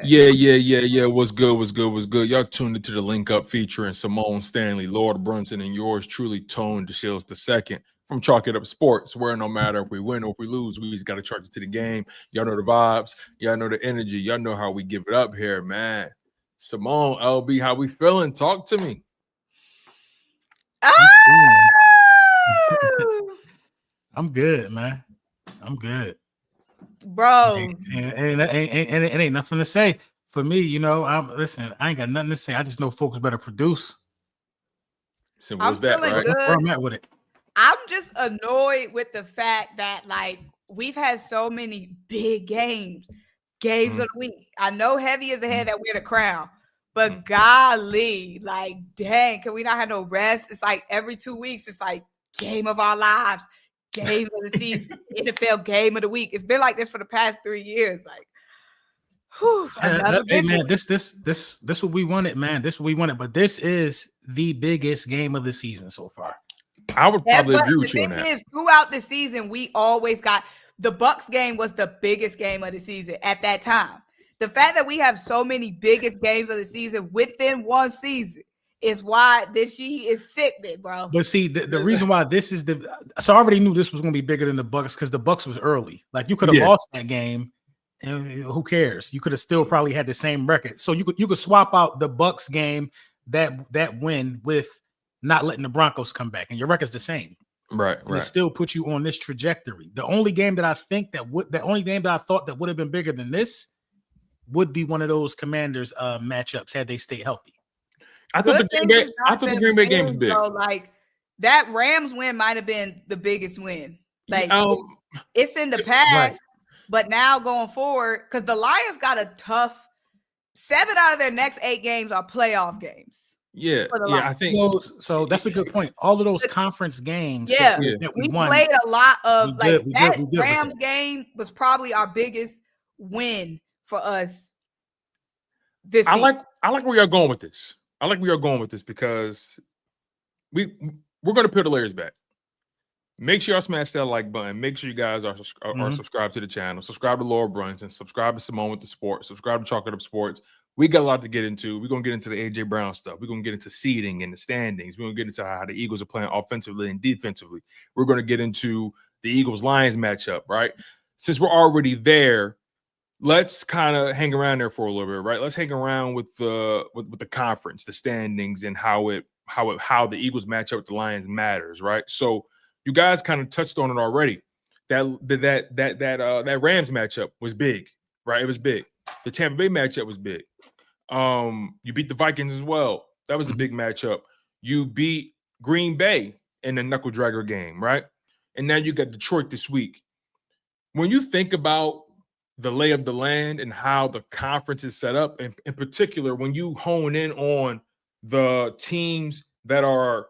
Yeah. What's good? Y'all tuned into the Link Up featuring Symone Stanley, Lord Brunson, and yours truly, Tone DeShields II from Chalk It Up Sports, where no matter if we win or if we lose, we just got to charge it to the game. Y'all know the vibes. Y'all know the energy. Y'all know how we give it up here, man. Symone, LB, how we feeling? Talk to me. I'm good, man. I'm good, bro. and it ain't nothing to say for me. You know, listen. I ain't got nothing to say. I just know folks better produce. Simple as that, right? That's where I'm at with it. I'm just annoyed with the fact that like we've had so many big games of the week. I know heavy is the head that wear the crown, but golly, like dang, can we not have no rest? It's like every 2 weeks, it's like game of our lives, game of the season, NFL game of the week. It's been like this for the past 3 years. Like, whew, hey man, this what we wanted, man. This what we wanted, but this is the biggest game of the season so far. I would probably agree with you on that. Throughout the season, we always got the Bucks game was the biggest game of the season at that time. The fact that we have so many biggest games of the season within one season is why this year is sickening, bro. But see, the reason why this is so I already knew this was going to be bigger than the Bucks because the Bucks was early. Like you could have lost that game, and who cares? You could have still probably had the same record. So you could swap out the Bucks game that win with not letting the Broncos come back, and your record's the same. Right. It still puts you on this trajectory. The only game that I thought that would have been bigger than this would be one of those Commanders matchups had they stayed healthy. I thought the Green Bay game was big. So like that Rams win might have been the biggest win. Like it's in the past, right. But now going forward, because the Lions got a tough 7 out of their next 8 games are playoff games. Yeah, I think so. That's a good point. All of those conference games, that we won, played a lot of. Rams game was probably our biggest win for us. This I like where you're going with this. I like where you're going with this because we're going to peel the layers back. Make sure y'all smash that like button. Make sure you guys are subscribed to the channel. Subscribe to Lord Brunson. Subscribe to Symone with the Sport. Subscribe to Chalk It Up Sports. We got a lot to get into. We're going to get into the A.J. Brown stuff. We're going to get into seeding and the standings. We're going to get into how the Eagles are playing offensively and defensively. We're going to get into the Eagles-Lions matchup, right? Since we're already there, let's kind of hang around there for a little bit, right? Let's hang around with the conference, the standings, and how the Eagles match up with the Lions matters, right? So you guys kind of touched on it already. That Rams matchup was big, right? It was big. The Tampa Bay matchup was big. You beat the Vikings as well. That was a big matchup. You beat Green Bay in the knuckle dragger game, right? And now you got Detroit this week. When you think about the lay of the land and how the conference is set up, and in particular, when you hone in on the teams that are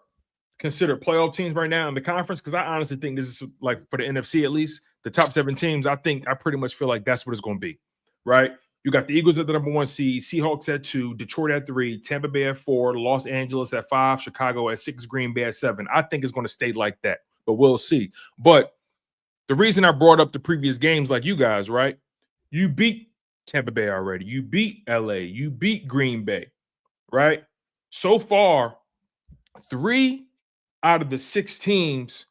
considered playoff teams right now in the conference, because I honestly think this is like for the NFC at least, the top 7 teams, I pretty much feel like that's what it's going to be, right? You got the Eagles at the number 1 seed, Seahawks at 2, Detroit at 3, Tampa Bay at 4, Los Angeles at 5, Chicago at 6, Green Bay at 7. I think it's going to stay like that, but we'll see. But the reason I brought up the previous games like you guys, right? You beat Tampa Bay already. You beat LA. You beat Green Bay, right? So far, 3 out of the 6 teams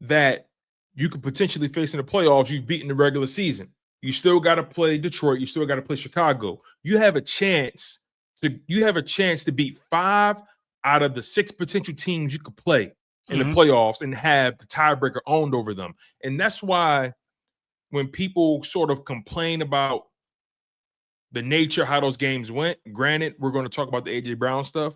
that you could potentially face in the playoffs, you've beaten the regular season. You still got to play Detroit. You still got to play Chicago. You have a chance to beat 5 out of the 6 potential teams you could play in the playoffs and have the tiebreaker owned over them. And that's why when people sort of complain about the nature of how those games went, granted, we're going to talk about the A.J. Brown stuff.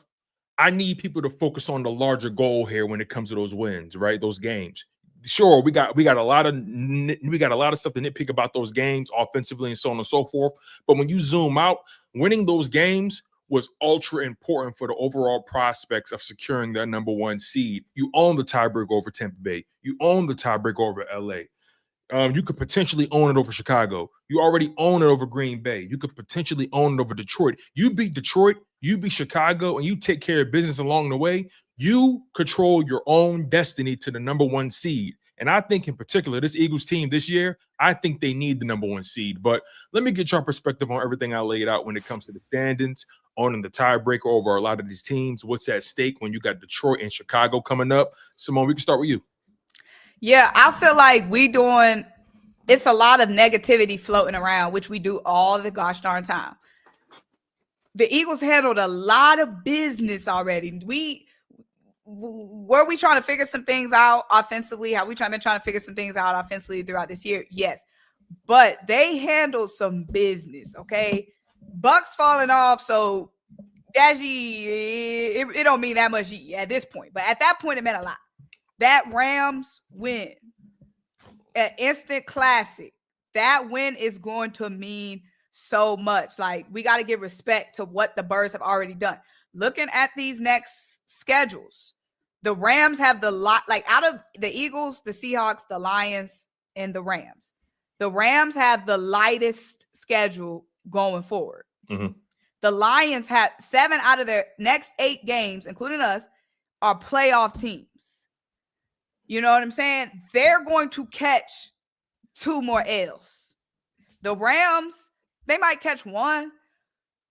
I need people to focus on the larger goal here when it comes to those wins, right? Those games. Sure, we got a lot of stuff to nitpick about those games offensively and so on and so forth. But when you zoom out, winning those games was ultra important for the overall prospects of securing that number 1 seed. You own the tiebreaker over Tampa Bay. You own the tiebreaker over LA. You could potentially own it over Chicago. You already own it over Green Bay. You could potentially own it over Detroit. You beat Detroit, you beat Chicago, and you take care of business along the way. You control your own destiny to the number 1 seed. And I think in particular, this Eagles team this year, I think they need the number 1 seed. But let me get your perspective on everything I laid out when it comes to the standings, on the tiebreaker over a lot of these teams. What's at stake when you got Detroit and Chicago coming up? Symone, we can start with you. Yeah, I feel like it's a lot of negativity floating around, which we do all the gosh darn time. The Eagles handled a lot of business already. Were we trying to figure some things out offensively? Have we been trying to figure some things out offensively throughout this year? Yes. But they handled some business, okay? Bucks falling off, so it don't mean that much at this point. But at that point, it meant a lot. That Rams win, an instant classic, that win is going to mean so much. Like, we got to give respect to what the Birds have already done. Looking at these next schedules, the Rams have out of the Eagles, the Seahawks, the Lions, and the Rams. The Rams have the lightest schedule going forward. Mm-hmm. The Lions have 7 out of their next 8 games, including us, are playoff teams. You know what I'm saying? They're going to catch 2 more L's. The Rams, they might catch 1.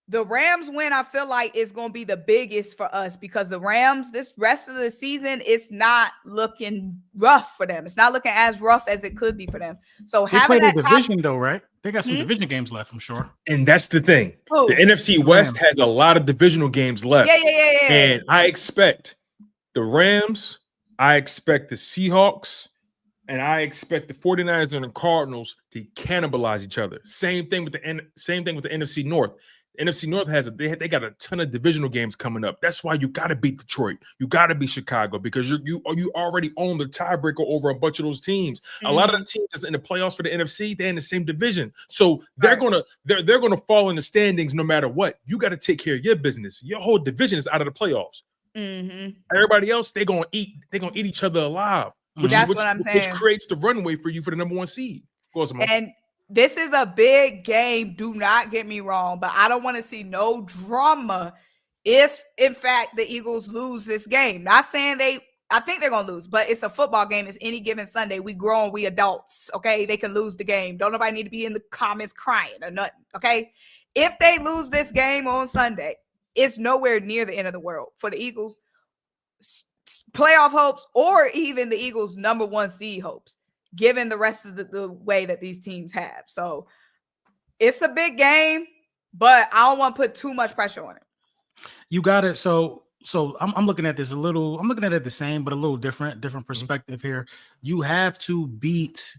The Rams win, I feel like, is going to be the biggest for us because the Rams, this rest of the season, it's not looking rough for them. It's not looking as rough as it could be for them. So they having play that division, though, right? They got some division games left, I'm sure. And that's the thing. Ooh. The NFC West has a lot of divisional games left. Yeah. And I expect the Rams, I expect the Seahawks, and I expect the 49ers and the Cardinals to cannibalize each other. Same thing with the NFC North. The NFC North they got a ton of divisional games coming up. That's why you got to beat Detroit. You got to beat Chicago because you already own the tiebreaker over a bunch of those teams. Mm-hmm. A lot of the teams in the playoffs for the NFC, they're in the same division, so they're gonna fall in the standings no matter what. You got to take care of your business. Your whole division is out of the playoffs. Mm-hmm. Everybody else, they're gonna eat each other alive. Which creates the runway for you for the number 1 seed. And this is a big game. Do not get me wrong, but I don't want to see no drama if, in fact, the Eagles lose this game. Not saying I think they're going to lose, but it's a football game. It's any given Sunday. We grown, we adults, okay? They can lose the game. Don't nobody need to be in the comments crying or nothing, okay? If they lose this game on Sunday, it's nowhere near the end of the world for the Eagles' playoff hopes or even the Eagles' number 1 seed hopes, given the rest of the way that these teams have. So it's a big game, but I don't want to put too much pressure on it. You got it. So I'm looking at this I'm looking at it the same, but a little different perspective here. You have to beat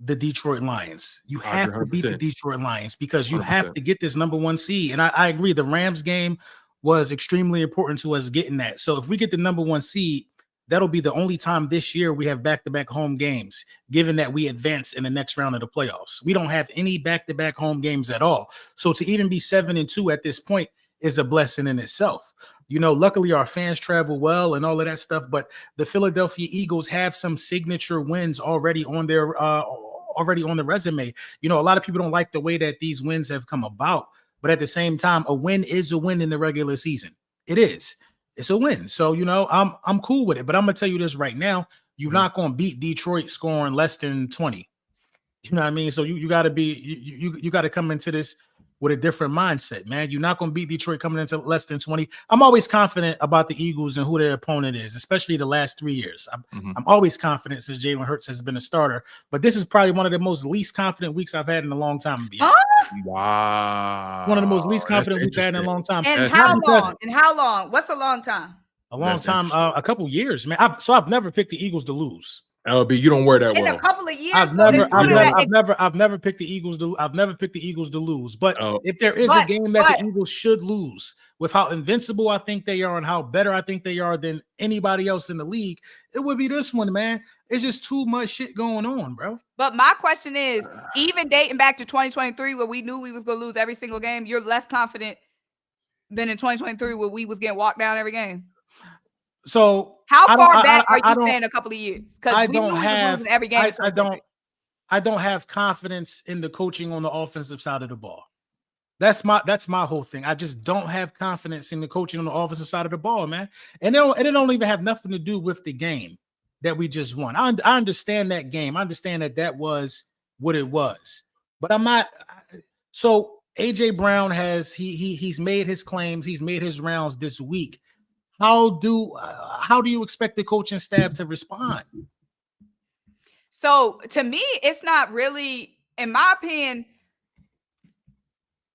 the Detroit Lions. You have 100%. To beat the Detroit Lions because you 100%. Have to get this number 1 seed. And I agree. The Rams game was extremely important to us getting that. So if we get the number 1 seed, that'll be the only time this year we have back-to-back home games, given that we advance in the next round of the playoffs. We don't have any back-to-back home games at all. So to even be 7-2 at this point is a blessing in itself. You know, luckily our fans travel well and all of that stuff, but the Philadelphia Eagles have some signature wins already on their on the resume. You know, a lot of people don't like the way that these wins have come about, but at the same time, a win is a win in the regular season. It is. It's a win. So, you know, I'm cool with it. But I'm going to tell you this right now. You're not going to beat Detroit scoring less than 20. You know what I mean? So you got to you got to come into this with a different mindset, man. You're not going to beat Detroit coming into less than 20. I'm always confident about the Eagles and who their opponent is, especially the last 3 years. I'm always confident since Jalen Hurts has been a starter. But this is probably one of the most least confident weeks I've had in a long time. Wow. One of the most least confident weeks I've had in a long time. And how long? And how long? What's a long time? A long time, a couple years, man. I've never picked the Eagles to lose. LB, you don't wear that well. In a couple of years, I've never picked the Eagles to. I've never picked the Eagles to lose. But if there is a game that the Eagles should lose, with how invincible I think they are and how better I think they are than anybody else in the league, it would be this one, man. It's just too much shit going on, bro. But my question is, even dating back to 2023, where we knew we was gonna lose every single game, you're less confident than in 2023, where we was getting walked down every game. So how far back are you saying a couple of years? Because I don't have every game. I don't have confidence in the coaching on the offensive side of the ball. That's my whole thing. I just don't have confidence in the coaching on the offensive side of the ball, man. And it don't even have nothing to do with the game. that we just won. I understand that game. I understand that was what it was. But I'm not. So AJ Brown he's made his claims. He's made his rounds this week. How do you expect the coaching staff to respond? So to me, it's not really, in my opinion,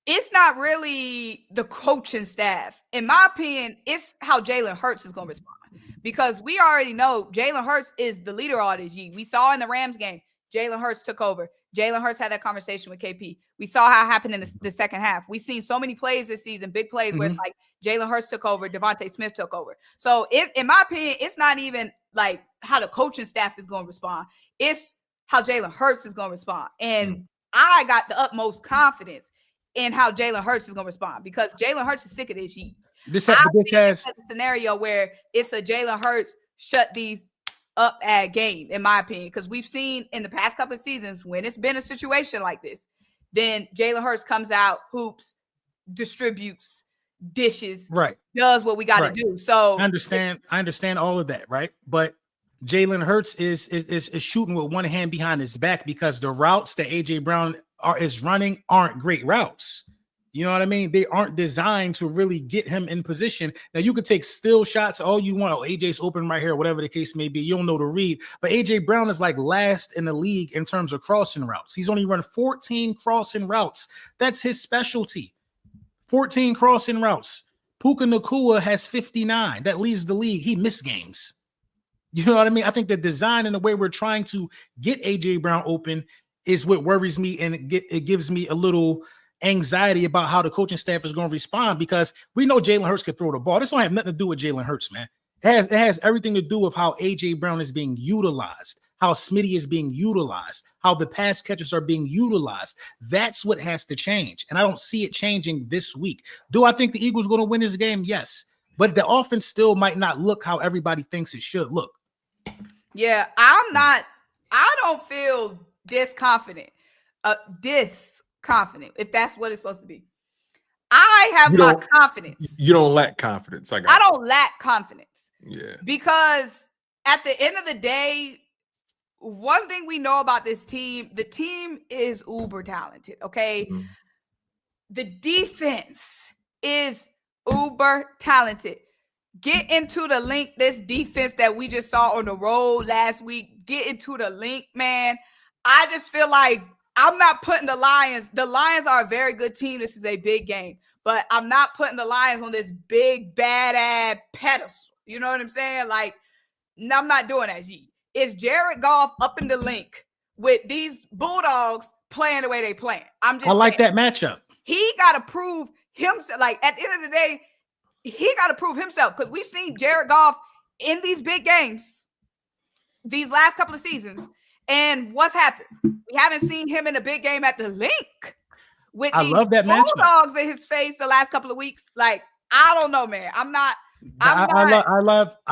it's not really the coaching staff. In my opinion, it's how Jalen Hurts is going to respond. Because we already know Jalen Hurts is the leader of this G. We saw in the Rams game, Jalen Hurts took over. Jalen Hurts had that conversation with KP. We saw how it happened in the second half. We've seen so many plays this season, big plays where it's like Jalen Hurts took over, Devontae Smith took over. So in my opinion, it's not even like how the coaching staff is going to respond. It's how Jalen Hurts is going to respond. And I got the utmost confidence in how Jalen Hurts is going to respond because Jalen Hurts is sick of this shit. This has a scenario where it's a Jalen Hurts shut these up at game, in my opinion, because we've seen in the past couple of seasons when it's been a situation like this, then Jalen Hurts comes out, hoops, distributes, dishes, right, does what we got to do. So I understand all of that, right? But Jalen Hurts is shooting with one hand behind his back because the routes that AJ Brown is running aren't great routes. You know what I mean? They aren't designed to really get him in position. Now, you can take still shots all you want. Oh, AJ's open right here, whatever the case may be. You don't know to read. But AJ Brown is like last in the league in terms of crossing routes. He's only run 14 crossing routes. That's his specialty. 14 crossing routes. Puka Nacua has 59. That leads the league. He missed games. You know what I mean? I think the design and the way we're trying to get AJ Brown open is what worries me, and it gives me a little anxiety about how the coaching staff is going to respond because we know Jalen Hurts can throw the ball. This don't have nothing to do with Jalen Hurts, man. It has everything to do with how AJ Brown is being utilized, how Smitty is being utilized, how the pass catchers are being utilized. That's what has to change, and I don't see it changing this week. Do I think the Eagles are going to win this game? Yes, but the offense still might not look how everybody thinks it should look. Yeah, I don't feel confident, if that's what it's supposed to be. I have my confidence. You don't lack confidence. I don't lack confidence. Yeah. Because at the end of the day, one thing we know about this team, the team is uber talented, okay? Mm-hmm. The defense is uber talented. Get into the Linc, this defense that we just saw on the road last week. Get into the Linc, man. I just feel like I'm not putting the Lions. The Lions are a very good team. This is a big game. But I'm not putting the Lions on this big, badass pedestal. You know what I'm saying? Like, no, I'm not doing that, G. It's Jared Goff up in the Linc with these Bulldogs playing the way they playing. I like that matchup. He got to prove himself. Like, at the end of the day, he got to prove himself because we've seen Jared Goff in these big games these last couple of seasons. And what's happened? We haven't seen him in a big game at the Linc with these Bulldogs in his face the last couple of weeks. Like, I don't know, man. I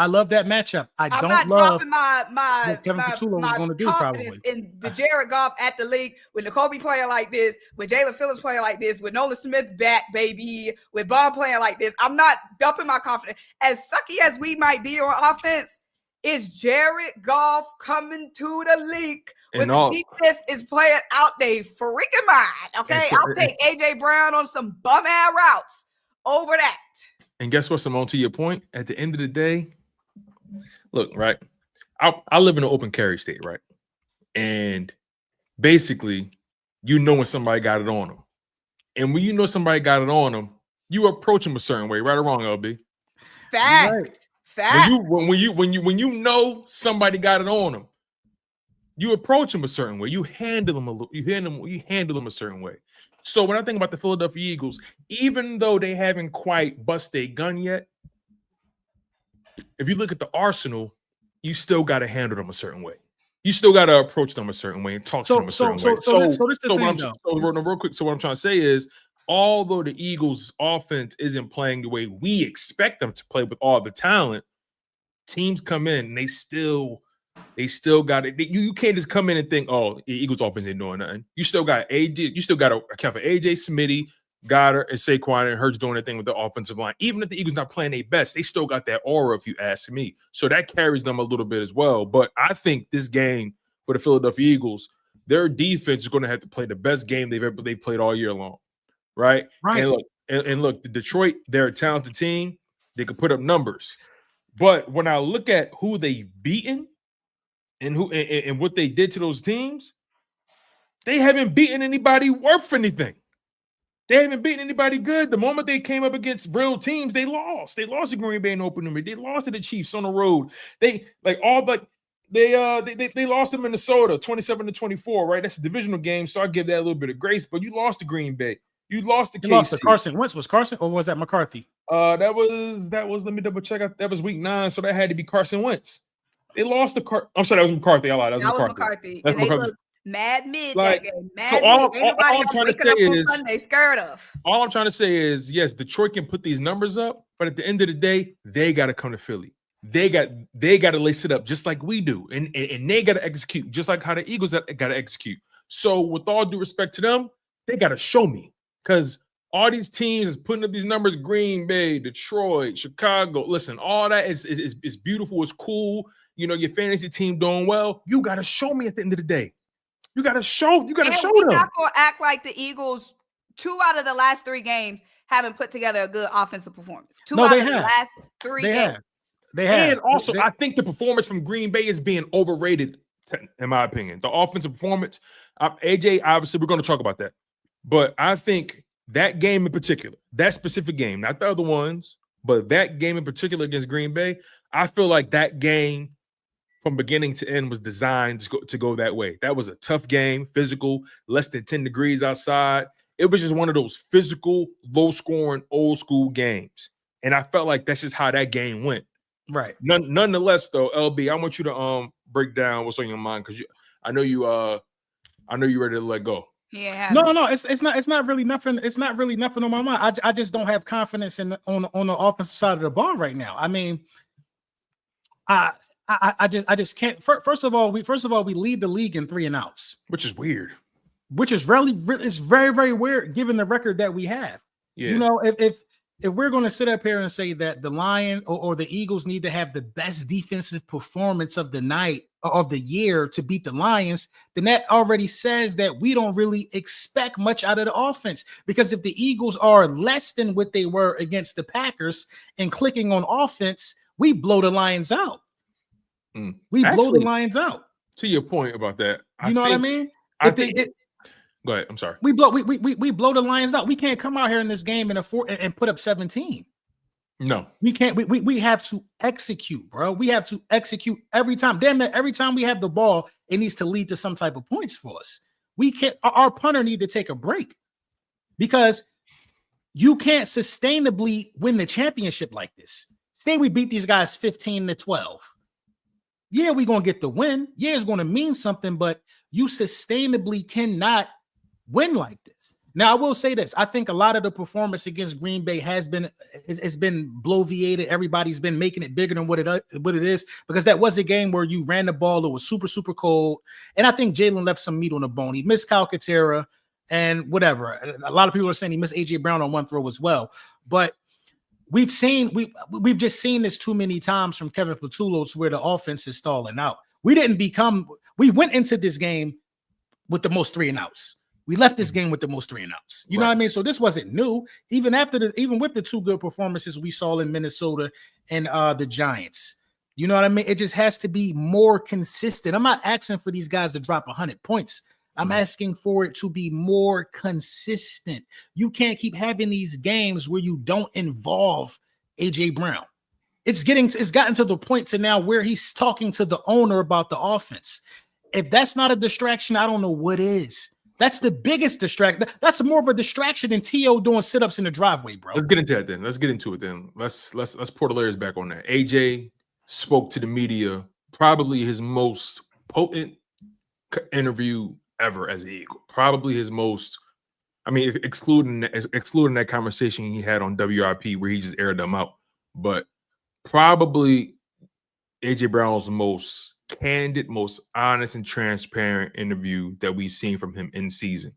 love that matchup. I'm not dropping my Kevin Patullo was going to do probably in the Jared Goff at the Linc with N'Kobe playing like this, with Jaylen Phillips playing like this, with Nolan Smith back, baby, with Bond playing like this. I'm not dumping my confidence. As sucky as we might be on offense, is Jared Goff coming to the Linc when the defense is playing out they freaking mind? Okay, I'll take AJ Brown on some bum ass routes over that. And guess what, Symone? To your point, at the end of the day, look, right? I live in an open carry state, right? And basically, you know when somebody got it on them. And when you know somebody got it on them, you approach them a certain way, right or wrong, LB? Fact. Right. Fact. When you know somebody got it on them, you approach them a certain way. You handle them a certain way. So when I think about the Philadelphia Eagles, even though they haven't quite bust a gun yet, if you look at the arsenal, you still got to handle them a certain way. You still got to approach them a certain way and talk to them a certain way. Real quick. So what I'm trying to say is, although the Eagles' offense isn't playing the way we expect them to play with all the talent, teams come in and they still got it. You can't just come in and think, oh, the Eagles offense ain't doing nothing. You still got AJ. You still got to account for AJ, Smitty, Goddard and Saquon and Hurts doing their thing with the offensive line. Even if the Eagles not playing their best, they still got that aura, if you ask me. So that carries them a little bit as well. But I think this game for the Philadelphia Eagles, their defense is going to have to play the best game they've played all year long, right? Right. And look, the Detroit, they're a talented team. They could put up numbers. But when I look at who they've beaten and what they did to those teams, they haven't beaten anybody worth anything. They haven't beaten anybody good. The moment they came up against real teams, they lost. They lost to Green Bay in opening week. They lost to the Chiefs on the road. They lost to Minnesota 27-24, right? That's a divisional game, so I give that a little bit of grace. But you lost to Green Bay. You lost to KC. Lost to Carson Wentz. Was Carson or was that McCarthy? That was. Let me double check. That was week 9, so that had to be Carson Wentz. They lost to I'm sorry, that was McCarthy. I lied. That was McCarthy. That's McCarthy. Mad mid like, that game. Mad so all I'm trying to say is Sunday scared of. All I'm trying to say is yes, Detroit can put these numbers up, but at the end of the day, they got to come to Philly. They got to lace it up just like we do, and they got to execute just like how the Eagles got to execute. So with all due respect to them, they got to show me because all these teams is putting up these numbers: Green Bay, Detroit, Chicago. Listen, all that is beautiful. It's cool. You know, your fantasy team doing well. You got to show me at the end of the day. You got to show them. We're not going to act like the Eagles, 2 out of the last 3 games, haven't put together a good offensive performance. 2 out of the last 3 games. They have. And also, I think the performance from Green Bay is being overrated, in my opinion. The offensive performance, AJ, obviously, we're going to talk about that. But I think that game in particular, that specific game, not the other ones, but that game in particular against Green Bay, I feel like that game from beginning to end was designed to go that way. That was a tough game, physical, less than 10 degrees outside. It was just one of those physical, low-scoring, old-school games. And I felt like that's just how that game went. Right. Nonetheless, though, LB, I want you to break down what's on your mind because I know you ready to let go. Yeah. No, it's not really nothing. It's not really nothing on my mind. I just don't have confidence on the offensive side of the ball right now. I mean, I just can't. First of all, we lead the league in 3 and outs, which is weird. Which is really it's very, very weird given the record that we have. Yeah. You know, if we're going to sit up here and say that the Lions or the Eagles need to have the best defensive performance of the night of the year to beat the Lions, then that already says that we don't really expect much out of the offense. Because if the Eagles are less than what they were against the Packers and clicking on offense, we blow the Lions out. Blow the Lions out. To your point about that, you know what I mean? Go ahead. I'm sorry. We blow the Lions out. We can't come out here in this game and put up 17. No, we can't. We have to execute, bro. We have to execute every time. Damn it! Every time we have the ball, it needs to lead to some type of points for us. We can't. Our punter need to take a break because you can't sustainably win the championship like this. Say we beat these guys 15-12. Yeah, we're going to get the win. Yeah, it's going to mean something, but you sustainably cannot win like this. Now, I will say this. I think a lot of the performance against Green Bay it's been bloviated. Everybody's been making it bigger than what it is because that was a game where you ran the ball. It was super, super cold. And I think Jalen left some meat on the bone. He missed Calcaterra and whatever. A lot of people are saying he missed A.J. Brown on one throw as well. But we've just seen this too many times from Kevin Patullo to where the offense is stalling out. We went into this game with the most 3 and outs. We left this game with the most 3 and outs. You know what I mean? So this wasn't new. Even with the 2 good performances we saw in Minnesota and the Giants. You know what I mean? It just has to be more consistent. I'm not asking for these guys to drop 100 points. I'm asking for it to be more consistent. You can't keep having these games where you don't involve A.J. Brown. It's gotten to the point to now where he's talking to the owner about the offense. If that's not a distraction, I don't know what is. That's the biggest distraction. That's more of a distraction than T.O. doing sit-ups in the driveway, bro. Let's get into that then. Let's get into it then. Let's pour the layers back on that. AJ spoke to the media, probably his most potent interview ever as an Eagle. Probably his most, I mean, excluding that conversation he had on WRP where he just aired them out, but probably AJ Brown's most candid, most honest and transparent interview that we've seen from him in season.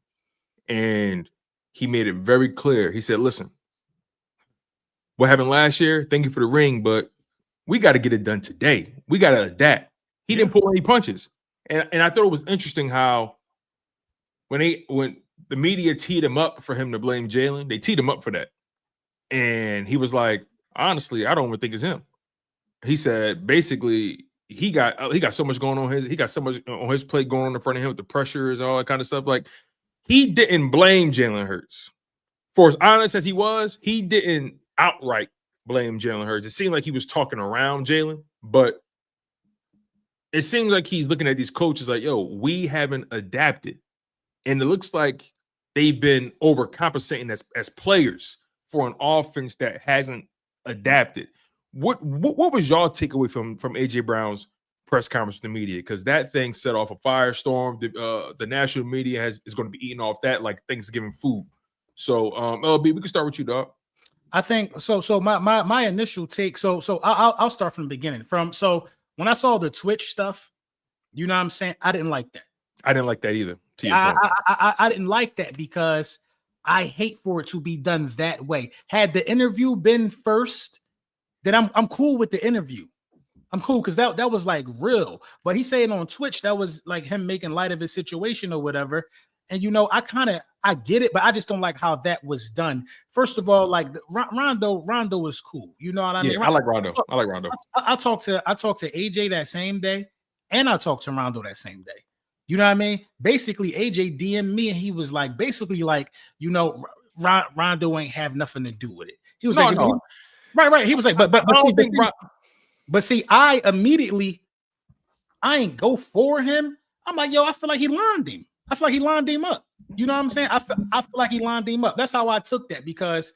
And he made it very clear. He said, listen, what happened last year, thank you for the ring, but we got to get it done today. We got to adapt. He didn't pull any punches. And I thought it was interesting how when the media teed him up for him to blame Jalen, they teed him up for that. And he was like, honestly, I don't even think it's him. He said basically he got so much going on he got so much on his plate going on in front of him with the pressures and all that kind of stuff. Like, he didn't blame Jalen Hurts. For as honest as he was, he didn't outright blame Jalen Hurts. It seemed like he was talking around Jalen, but it seems like he's looking at these coaches like, yo, we haven't adapted. And it looks like they've been overcompensating as players for an offense that hasn't adapted. What was y'all takeaway from AJ Brown's press conference with the media? Because that thing set off a firestorm. The national media is going to be eating off that like Thanksgiving food. So, LB, we can start with you, dog. I think so. So my initial take. So I'll start from the beginning. So when I saw the Twitch stuff, you know what I'm saying? I didn't like that. I didn't like that either. To your point. I didn't like that because I hate for it to be done that way. Had the interview been first, then I'm cool with the interview. I'm cool because that was like real. But he's saying on Twitch that was like him making light of his situation or whatever. And I get it, but I just don't like how that was done. First of all, like Rondo is cool. You know what I mean? I like Rondo. I talked to AJ that same day, and I talked to Rondo that same day. You know what I mean? Basically, AJ DM'd me, and he was like, Rondo ain't have nothing to do with it. He was right. He was like, but see, I ain't go for him. I'm like, yo, I feel like he lined him. I feel like he lined him up. You know what I'm saying? I feel like he lined him up. That's how I took that because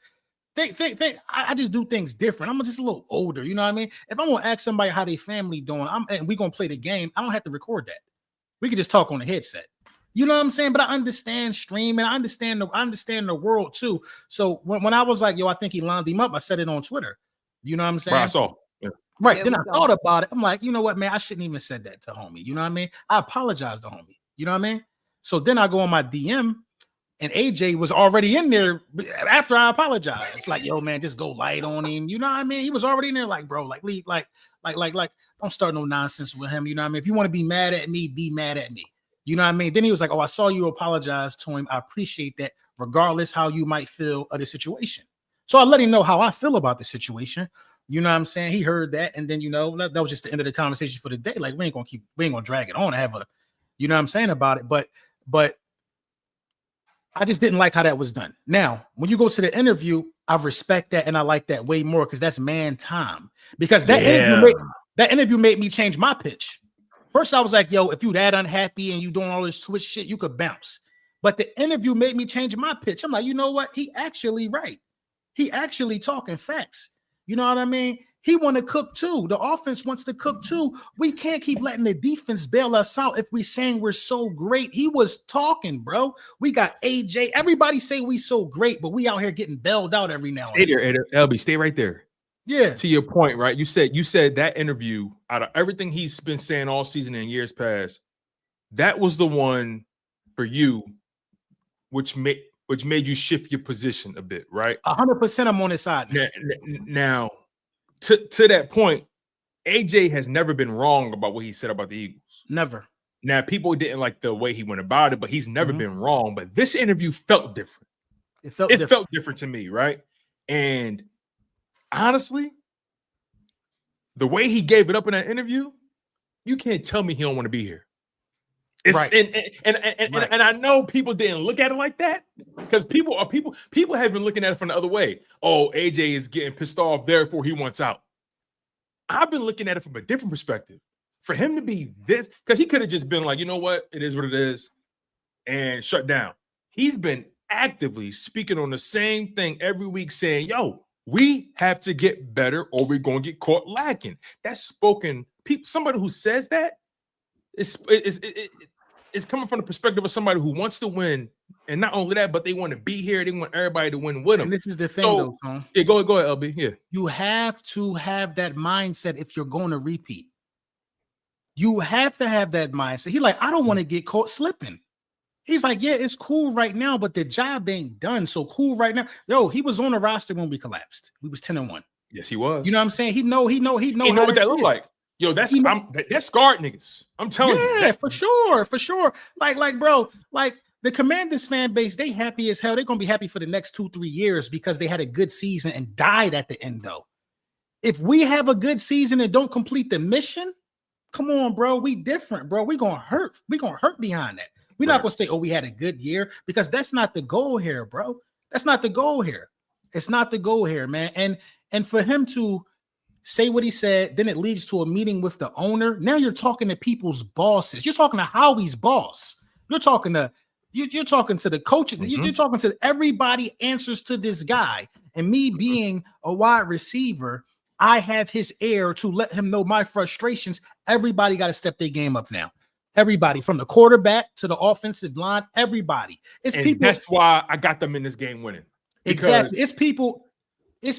I just do things different. I'm just a little older. You know what I mean? If I'm gonna ask somebody how they family doing, and we're gonna play the game, I don't have to record that. We could just talk on the headset. You know what I'm saying? But I understand streaming. I understand the world too. So when I was like, yo, I think he lined him up, I said it on Twitter. You know what I'm saying? Right, I saw. Yeah. Right. Then I thought about it. I'm like, you know what, man? I shouldn't even said that to homie. You know what I mean? I apologize to homie. You know what I mean? So then I go on my DM and AJ was already in there after I apologized. It's like, yo, man, just go light on him. You know what I mean? He was already in there like, bro, like, leave, like, don't start no nonsense with him. You know what I mean? If you want to be mad at me, be mad at me. You know what I mean? Then he was like, oh, I saw you apologize to him. I appreciate that regardless how you might feel of the situation. So I let him know how I feel about the situation. You know what I'm saying? He heard that. And then, that was just the end of the conversation for the day. Like, we ain't gonna drag it on. I have a, you know what I'm saying about it. But I just didn't like how that was done. Now, when you go to the interview, I respect that and I like that way more because that's man time. Because that interview made me change my pitch. First, I was like, yo, if you that unhappy and you doing all this Twitch shit, you could bounce. But the interview made me change my pitch. I'm like, you know what? He actually right. He actually talking facts. You know what I mean? He want to cook too. The offense wants to cook too. We can't keep letting the defense bail us out if we saying we're so great. He was talking, bro. We got AJ. Everybody say we so great, but we out here getting bailed out every now and then. Stay there, LB. Stay right there. Yeah. To your point, right? You said that interview, out of everything he's been saying all season and years past, that was the one for you, which made you shift your position a bit, right? 100% I'm on his side. Now to that point, AJ has never been wrong about what he said about the Eagles. Never. Now, people didn't like the way he went about it, but he's never been wrong. But this interview felt different. It felt different to me, right? And honestly, the way he gave it up in that interview, you can't tell me he don't want to be here. It's, right. And I know people didn't look at it like that because people have been looking at it from the other way. Oh, AJ is getting pissed off, therefore he wants out. I've been looking at it from a different perspective. For him to be this, because he could have just been like, you know what, it is what it is, and shut down. He's been actively speaking on the same thing every week, saying, yo, we have to get better or we're going to get caught lacking. That's spoken. Somebody who says that, it's coming from the perspective of somebody who wants to win, and not only that, but they want to be here. They want everybody to win with them. And this is the thing, though, Tom. Yeah, go ahead, LB. Yeah, you have to have that mindset if you're going to repeat. You have to have that mindset. He like, I don't want to get caught slipping. He's like, yeah, it's cool right now, but the job ain't done. So cool right now. Yo, he was on the roster when we collapsed. We was 10-1. Yes, he was. You know what I'm saying? He know He know how what that look like. Yo, that's scarred niggas. I'm telling you. Yeah, for sure. Like, bro, like the Commanders fan base, they happy as hell. They're gonna be happy for the next 2-3 years because they had a good season and died at the end, though. If we have a good season and don't complete the mission, come on, bro. We different, bro. We gonna hurt. We gonna hurt behind that. We're not gonna say, oh, we had a good year, because that's not the goal here, bro. That's not the goal here. It's not the goal here, man. And for him to say what he said, then it leads to a meeting with the owner. Now you're talking to people's bosses. You're talking to Howie's boss. You're talking to the coaches. You're talking to everybody answers to this guy. And me being a wide receiver, I have his ear to let him know my frustrations. Everybody got to step their game up now. Everybody, from the quarterback to the offensive line, everybody. That's why I got them in this game winning. Exactly. It's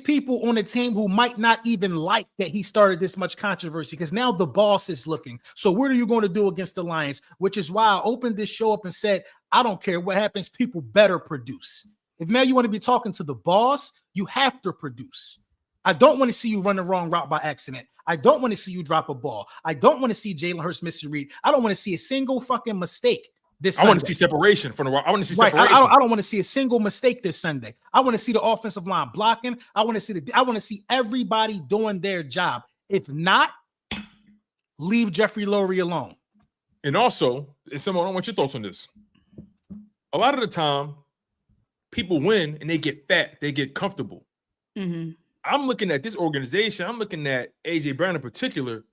people on the team who might not even like that he started this much controversy, because now the boss is looking. So what are you going to do against the Lions? Which is why I opened this show up and said, I don't care what happens. People better produce. If now you want to be talking to the boss, you have to produce. I don't want to see you run the wrong route by accident. I don't want to see you drop a ball. I don't want to see Jalen Hurts miss a read. I don't want to see a single fucking mistake this Sunday. I want to see separation from the route. I want to see separation. I don't want to see a single mistake this Sunday. I want to see the offensive line blocking. I want to see everybody doing their job. If not, leave Jeffrey Lurie alone. And also, Symone, I want your thoughts on this. A lot of the time, people win and they get fat. They get comfortable. Mm-hmm. I'm looking at this organization. I'm looking at A.J. Brown in particular.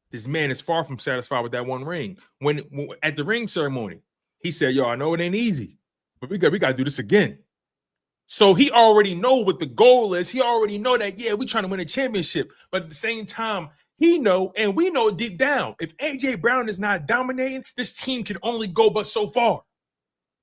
This man is far from satisfied with that one ring. When at the ring ceremony, he said, yo, I know it ain't easy, but we got to do this again. So he already know what the goal is. He already know that, yeah, we trying to win a championship. But at the same time, he know, and we know deep down, if A.J. Brown is not dominating, this team can only go but so far.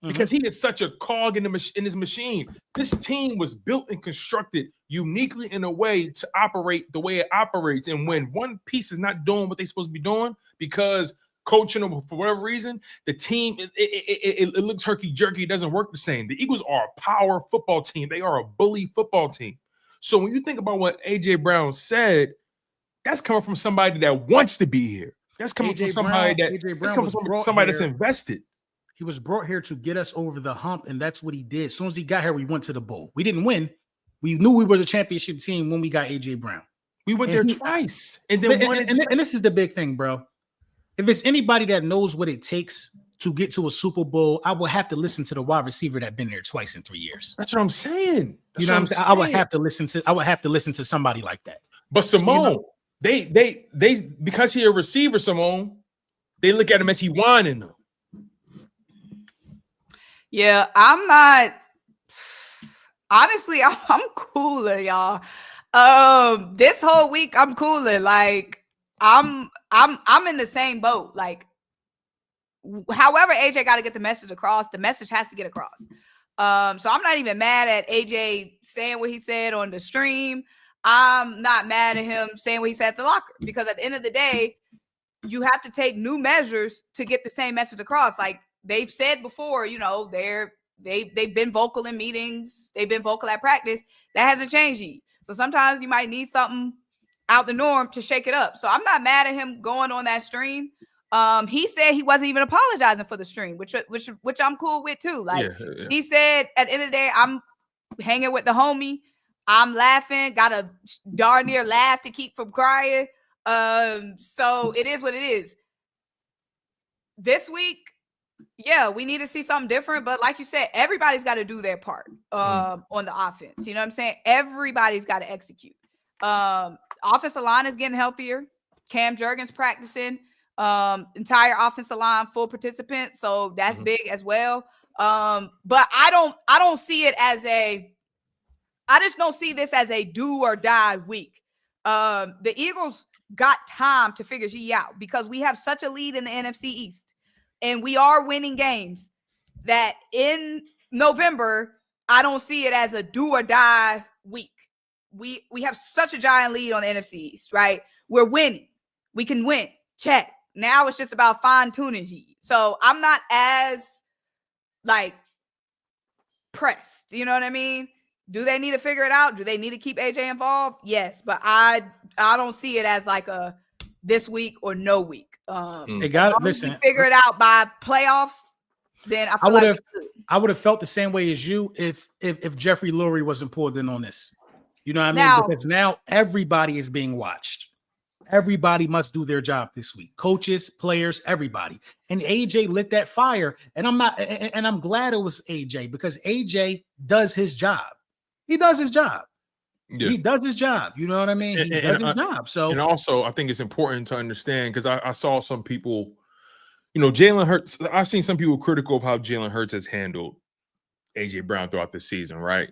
Because he is such a cog in his machine. This team was built and constructed uniquely in a way to operate the way it operates. And when one piece is not doing what they're supposed to be doing because coaching them for whatever reason, the team, it looks herky-jerky. It doesn't work the same. The Eagles are a power football team. They are a bully football team. So when you think about what A.J. Brown said, that's coming from somebody that wants to be here. That's coming from somebody that's invested. He was brought here to get us over the hump, and that's what he did. As soon as he got here, we went to the bowl. We didn't win. We knew we were the championship team when we got A.J. Brown. We went there twice. And then and this is the big thing, bro. If it's anybody that knows what it takes to get to a Super Bowl, I will have to listen to the wide receiver that been there twice in 3 years. That's what I'm saying. You know what I'm saying? I would have to listen to somebody like that. But Symone, they because he a receiver, Symone, they look at him as he whining them. Yeah, I'm not. Honestly, I'm cooler, y'all. This whole week I'm cooler. Like I'm in the same boat. Like, however AJ got to get the message across, the message has to get across. So I'm not even mad at AJ saying what he said on the stream. I'm not mad at him saying what he said at the locker, because at the end of the day, you have to take new measures to get the same message across. Like they've said before, you know, they've been vocal in meetings, they've been vocal at practice. That hasn't changed yet. So sometimes you might need something out the norm to shake it up. So I'm not mad at him going on that stream. He said he wasn't even apologizing for the stream, which I'm cool with too. Like he said, at the end of the day, I'm hanging with the homie. I'm laughing, got a darn near laugh to keep from crying. So it is what it is. This week, yeah, we need to see something different. But like you said, everybody's got to do their part on the offense. You know what I'm saying? Everybody's got to execute. Offensive line is getting healthier. Cam Jurgens practicing. Entire offensive line full participant. So that's big as well. But I don't see it as I just don't see this as a do or die week. The Eagles got time to figure G out because we have such a lead in the NFC East. And we are winning games that in November, I don't see it as a do or die week. We have such a giant lead on the NFC East, right? We're winning. We can win. Check. Now it's just about fine tuning. So I'm not as like pressed. You know what I mean? Do they need to figure it out? Do they need to keep AJ involved? Yes, but I don't see it as like a this week or no week. They got it. Listen, figure it out by playoffs. Then I would have felt the same way as you if Jeffrey Lurie wasn't pulled in on this. You know what I mean? Because now everybody is being watched. Everybody must do their job this week. Coaches, players, everybody. And AJ lit that fire. And I'm glad it was AJ because AJ does his job. He does his job. Yeah. He does his job. You know what I mean? He does his job. So, and also, I think it's important to understand because I saw some people, Jalen Hurts. I've seen some people critical of how Jalen Hurts has handled AJ Brown throughout the season, right?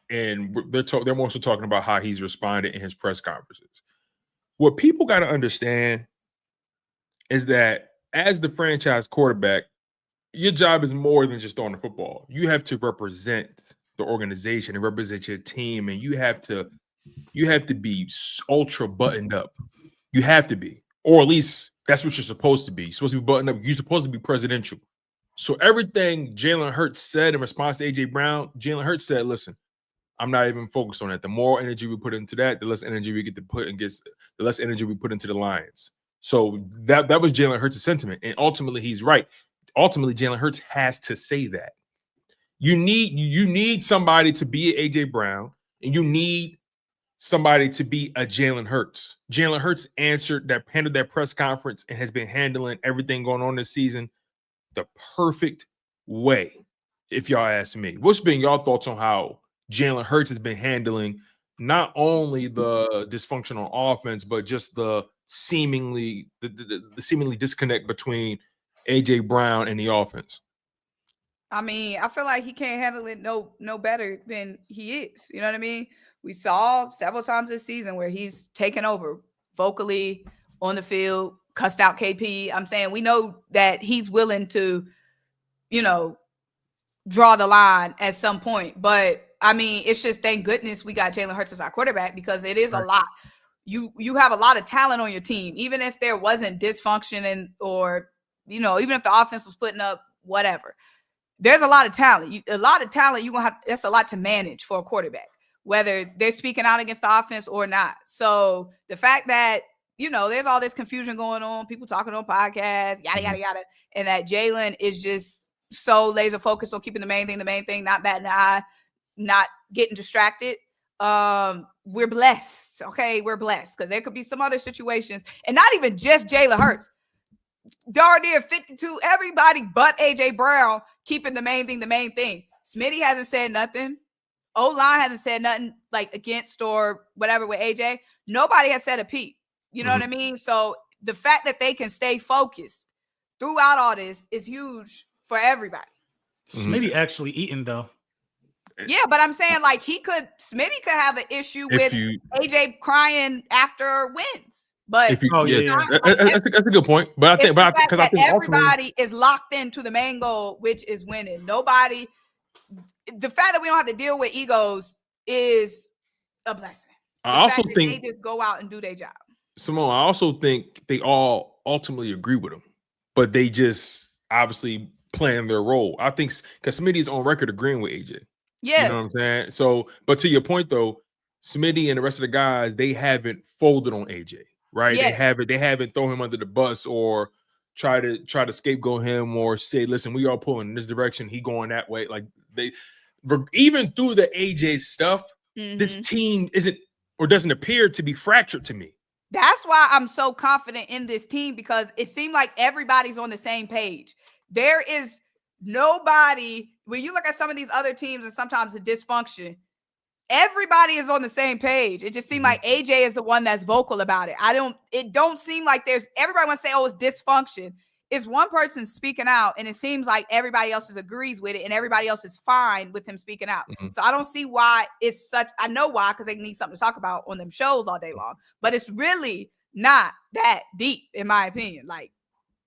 And they're mostly talking about how he's responded in his press conferences. What people got to understand is that as the franchise quarterback, your job is more than just throwing the football. You have to represent the organization and represent your team, and you have to be ultra buttoned up. You have to be, or at least that's what you're supposed to be. You're supposed to be buttoned up. You're supposed to be presidential. So everything Jalen Hurts said in response to AJ Brown, Jalen Hurts said, "Listen, I'm not even focused on that. The more energy we put into that, the less energy we get to put the less energy we put into the Lions." So that was Jalen Hurts' sentiment, and ultimately he's right. Ultimately, Jalen Hurts has to say that. You need somebody to be an AJ Brown, and you need somebody to be a Jalen Hurts. Jalen Hurts handled that press conference and has been handling everything going on this season the perfect way, if y'all ask me. What's been y'all thoughts on how Jalen Hurts has been handling not only the dysfunctional offense, but just the seemingly disconnect between AJ Brown and the offense? I mean, I feel like he can't handle it no better than he is. You know what I mean? We saw several times this season where he's taken over vocally on the field, cussed out KP. I'm saying we know that he's willing to, draw the line at some point. But I mean, it's just thank goodness we got Jalen Hurts as our quarterback because it is a lot. You have a lot of talent on your team, even if there wasn't dysfunction or even if the offense was putting up whatever. There's a lot of talent. You're gonna have. That's a lot to manage for a quarterback, whether they're speaking out against the offense or not. So the fact that there's all this confusion going on, people talking on podcasts, yada yada yada, and that Jalen is just so laser focused on keeping the main thing, not batting an eye, not getting distracted. We're blessed. Okay, we're blessed because there could be some other situations, and not even just Jalen Hurts. Darn near 52, everybody but AJ Brown keeping the main thing. Smitty hasn't said nothing. O-line hasn't said nothing like against or whatever with AJ. Nobody has said a peep. You know what I mean? So the fact that they can stay focused throughout all this is huge for everybody. Smitty actually eating though. Yeah, but I'm saying like Smitty could have an issue with AJ crying after wins. But that's a good point. But I think everybody is locked into the main goal, which is winning. Nobody. The fact that we don't have to deal with egos is a blessing. I also think they just go out and do their job. Symone, I also think they all ultimately agree with him, but they just obviously playing their role. I think because Smitty's on record agreeing with AJ. Yeah, you know what I'm saying. So, but to your point though, Smitty and the rest of the guys, they haven't folded on AJ. Right, yeah. They haven't thrown him under the bus or try to scapegoat him or say, listen, we are pulling in this direction, he going that way. Like they even through the AJ stuff, this team doesn't appear to be fractured to me. That's why I'm so confident in this team because it seemed like everybody's on the same page. There is nobody when you look at some of these other teams and sometimes the dysfunction. Everybody is on the same page. It just seemed like AJ is the one that's vocal about it. It don't seem like everybody wants to say, oh, it's dysfunction. It's one person speaking out, and it seems like everybody else agrees with it, and everybody else is fine with him speaking out. So I don't see why it's such. I know why, because they need something to talk about on them shows all day long. But it's really not that deep, in my opinion. Like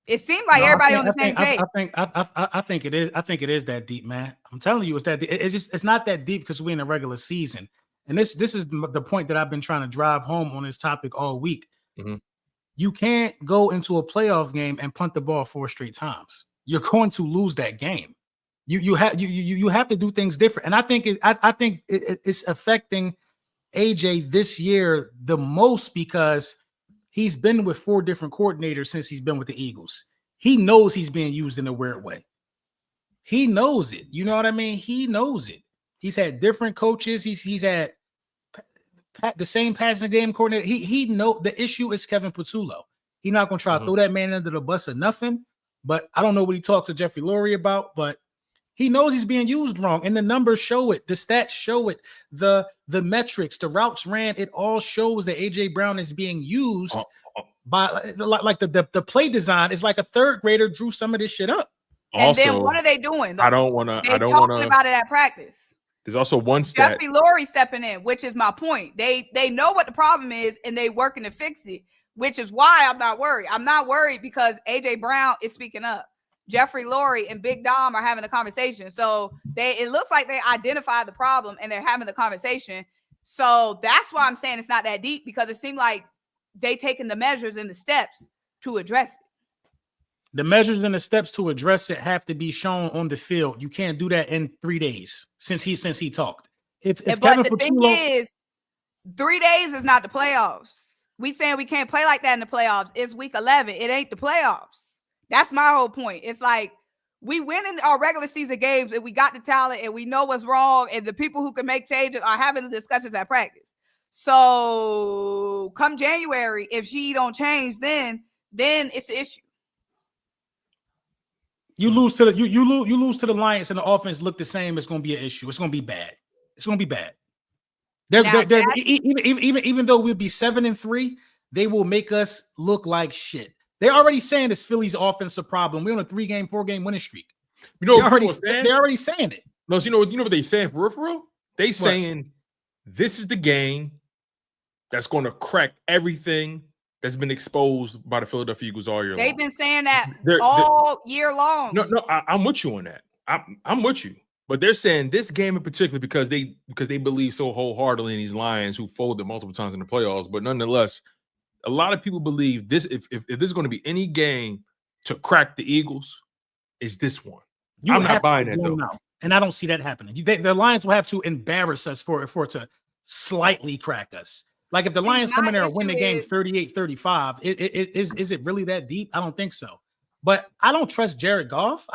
it seems like everybody on the same page. I think it is. I think it is that deep, man. I'm telling you, it's that deep. It's not that deep because we're in a regular season, and this is the point that I've been trying to drive home on this topic all week. You can't go into a playoff game and punt the ball 4 straight times. You're going to lose that game. You have to do things different, and I think it's affecting AJ this year the most because he's been with 4 different coordinators since he's been with the Eagles. He knows he's being used in a weird way. He knows it. You know what I mean? He knows it. He's had different coaches. He's had the same passing game coordinator. He know the issue is Kevin Patullo. He's not going to try to throw that man under the bus or nothing. But I don't know what he talked to Jeffrey Lurie about, but he knows he's being used wrong, and the numbers show it. The stats show it. The metrics, the routes ran, it all shows that AJ Brown is being used by like the play design is like a third grader drew some of this shit up. And also, then what are they doing? I don't want to. They're talking about it at practice. There's also one stat. Jeffrey Lurie stepping in, which is my point. They know what the problem is, and they working to fix it, which is why I'm not worried. I'm not worried because AJ Brown is speaking up. Jeffrey Lurie and Big Dom are having a conversation. So it looks like they identified the problem and they're having the conversation. So that's why I'm saying it's not that deep, because it seemed like they taking the measures and the steps to address it. The measures and the steps to address it have to be shown on the field. You can't do that in 3 days since he talked. But the thing is, 3 days is not the playoffs. We saying we can't play like that in the playoffs. It's week 11. It ain't the playoffs. That's my whole point. It's like we win in our regular season games and we got the talent and we know what's wrong and the people who can make changes are having the discussions at practice. So come January, if she don't change, then it's an issue. You lose to the you lose to the Lions and the offense look the same. It's going to be an issue. It's going to be bad. It's going to be bad. Even though we'll be 7-3, they will make us look like shit. They're already saying it's Philly's offensive problem. We're on a 4-game winning streak. You know, they're already saying it. No, so you know what they're saying for real? They saying this is the game that's going to crack everything that's been exposed by the Philadelphia Eagles all year long. They've been saying that all year long. No, I'm with you on that. I'm with you. But they're saying this game in particular because they believe so wholeheartedly in these Lions who folded multiple times in the playoffs. But nonetheless, a lot of people believe this. If there's going to be any game to crack the Eagles, is this one. I'm not buying that though, and I don't see that happening. The Lions will have to embarrass us for it to slightly crack us. Like if the Lions come in there and win the game 38-35, is it really that deep? I don't think so. But I don't trust Jared Goff.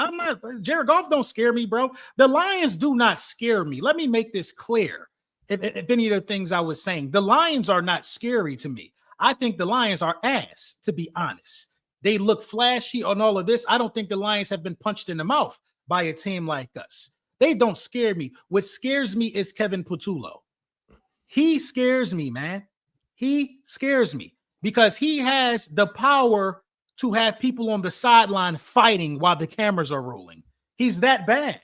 Jared Goff don't scare me, bro. The Lions do not scare me. Let me make this clear. If any of the things I was saying, the Lions are not scary to me. I think the Lions are ass, to be honest. They look flashy on all of this. I don't think the Lions have been punched in the mouth by a team like us. They don't scare me. What scares me is Kevin Patullo. He scares me, man. He scares me because he has the power to have people on the sideline fighting while the cameras are rolling. He's that bad.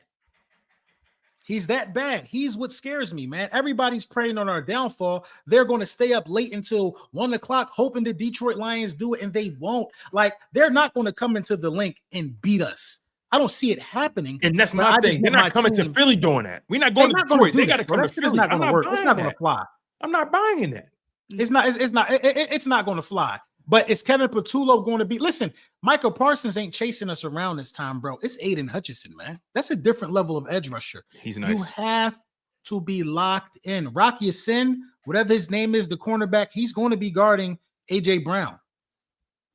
He's that bad. He's what scares me, man. Everybody's praying on our downfall. They're going to stay up late until 1 o'clock, hoping the Detroit Lions do it, and they won't. Like, they're not going to come into the Linc and beat us. I don't see it happening. And that's my thing. They're not coming to Philly doing that. We're not going to Detroit. They got to come to Philly. It's not going to work. It's not going to fly. I'm not buying that. It's not going to fly. But is Kevin Patullo going to be? Listen, Michael Parsons ain't chasing us around this time, bro. It's Aiden Hutchinson, man. That's a different level of edge rusher. He's nice. You have to be locked in. Rocky Sin, whatever his name is, the cornerback, he's going to be guarding AJ Brown.